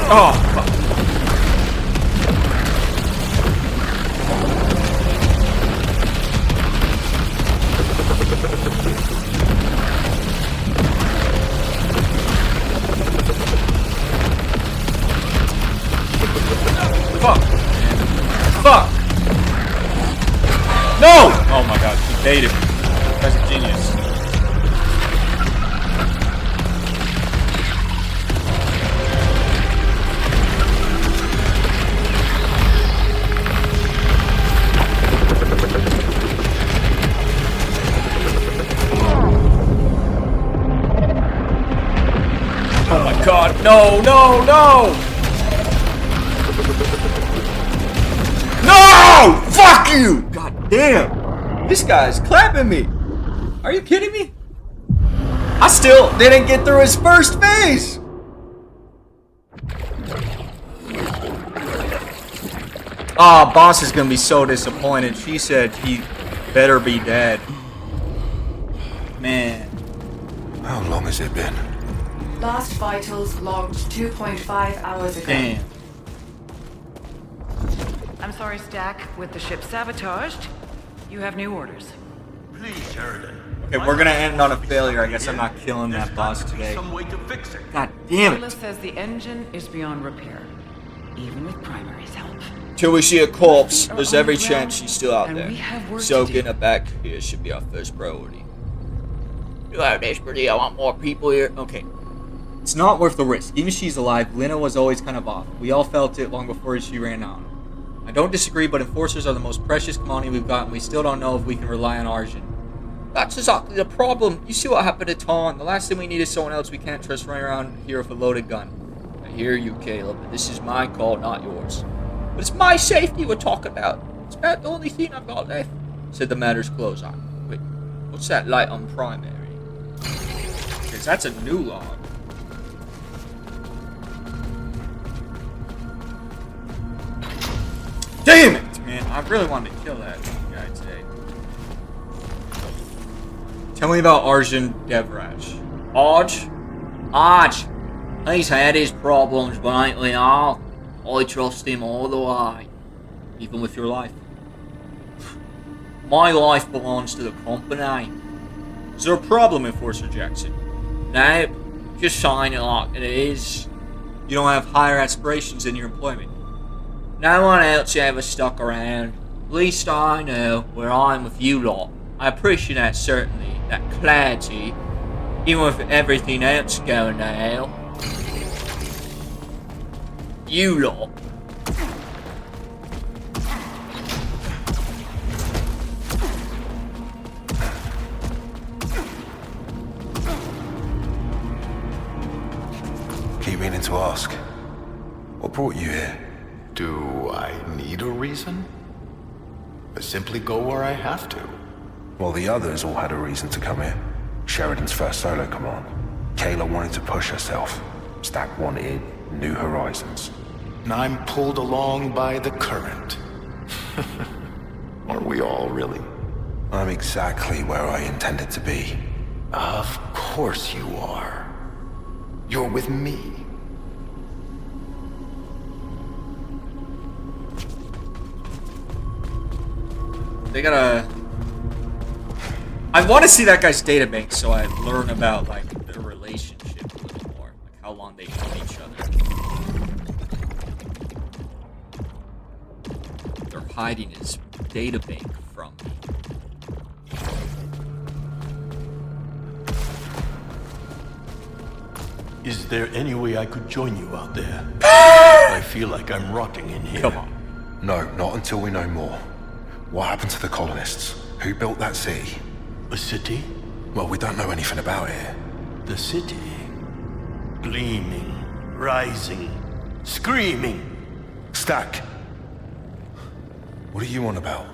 Oh, fuck. Fuck. Fuck. No! Oh my god, he baited me. That's a genius. Oh my god, no, no, no! No! Fuck you! God damn! This guy's clapping me! Are you kidding me? I still didn't get through his first phase! Oh, boss is gonna be so disappointed. She said he better be dead. Man. How long has it been? Last vitals logged 2.5 hours ago. Damn. I'm sorry, Stack. With the ship sabotaged, you have new orders. Please, Sheridan. Okay, we're gonna end on a failure. I guess I'm not killing that boss today. Some way to fix it. God damn it. Silas says the engine is beyond repair, even with Primary's help. Till we see a corpse, there's every chance she's still out and there. we have work So to do. getting her back here should be our first priority. You are desperately, I want more people here. Okay. It's not worth the risk. Even if she's alive, Lena was always kind of off. We all felt it long before she ran on. I don't disagree, but Enforcers are the most precious commodity we've got, and we still don't know if we can rely on Arjun. That's exactly the problem. You see what happened to Ton. The last thing we need is someone else we can't trust running around here with a loaded gun. I hear you, Caleb, but this is my call, not yours. But it's my safety we're talking about. It's about the only thing I've got left. Said the matter's close on. Wait, what's that light on primary? Because that's a new log. Damn it, man. I really wanted to kill that guy today. Tell me about Arjun Devraj. Arj? He's had his problems, but ain't we all? I trust him all the way. Even with your life. My life belongs to the company. Is there a problem, Enforcer Jackson? Nope. Just saying it like it is. You don't have higher aspirations in your employment. No one else ever stuck around. At least I know where I'm with you lot. I appreciate that, certainly. That clarity. Even with everything else going to hell. You lot. Keep meaning to ask. What brought you here? Do I need a reason? I simply go where I have to. Well, the others all had a reason to come here. Sheridan's first solo command. Kayla wanted to push herself. Stack wanted new horizons. And I'm pulled along by the current. Aren't we all, really? I'm exactly where I intended to be. Of course you are. You're with me. They gotta... I want to see that guy's databank so I learn about, like, their relationship a little more. Like, how long they've known each other. They're hiding his databank from me. Is there any way I could join you out there? I feel like I'm rotting in here. Come on. No, not until we know more. What happened to the colonists? Who built that city? A city? Well, we don't know anything about it. The city. Gleaming, rising, screaming. Stack. What are you on about?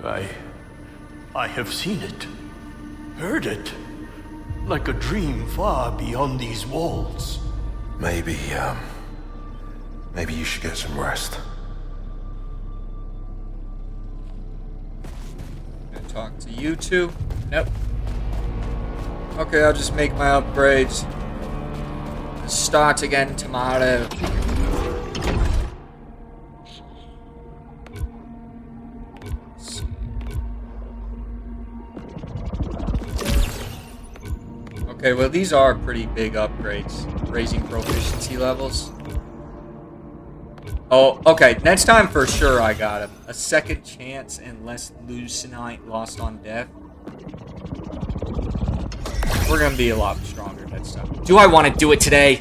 I have seen it. Heard it. Like a dream far beyond these walls. Maybe you should get some rest. Gonna talk to you two? Nope. Okay, I'll just make my upgrades. Start again tomorrow. Okay, well these are pretty big upgrades. Raising proficiency levels. Oh, okay. Next time for sure I got him. A second chance and less leucinite lost on death. We're gonna be a lot stronger next time. Do I want to do it today?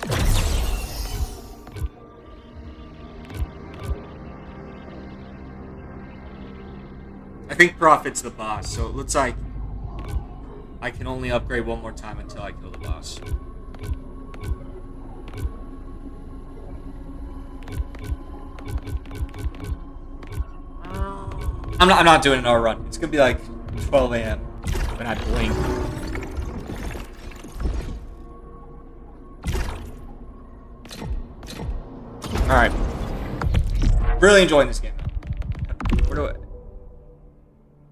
I think Prophet's the boss, so it looks like I can only upgrade one more time until I kill the boss. I'm not doing another run. It's gonna be like 12 a.m. when I blink. Alright. Really enjoying this game. Where do I...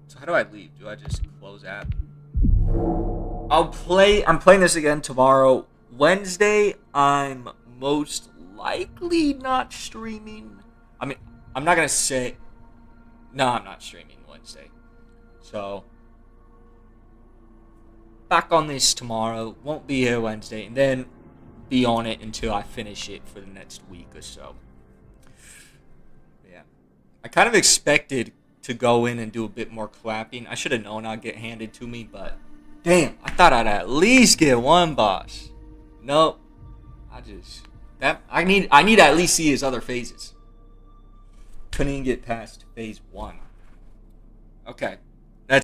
So how do I leave? Do I just close app? I'm playing this again tomorrow. Wednesday, I'm most likely not streaming. I mean, I'm not gonna say... No, I'm not streaming Wednesday. So, back on this tomorrow. Won't be here Wednesday. And then be on it until I finish it for the next week or so. Yeah. I kind of expected to go in and do a bit more clapping. I should have known I'd get handed to me, but... Damn, I thought I'd at least get one boss. Nope. I need to at least see his other phases. Couldn't even get past phase 1. Okay.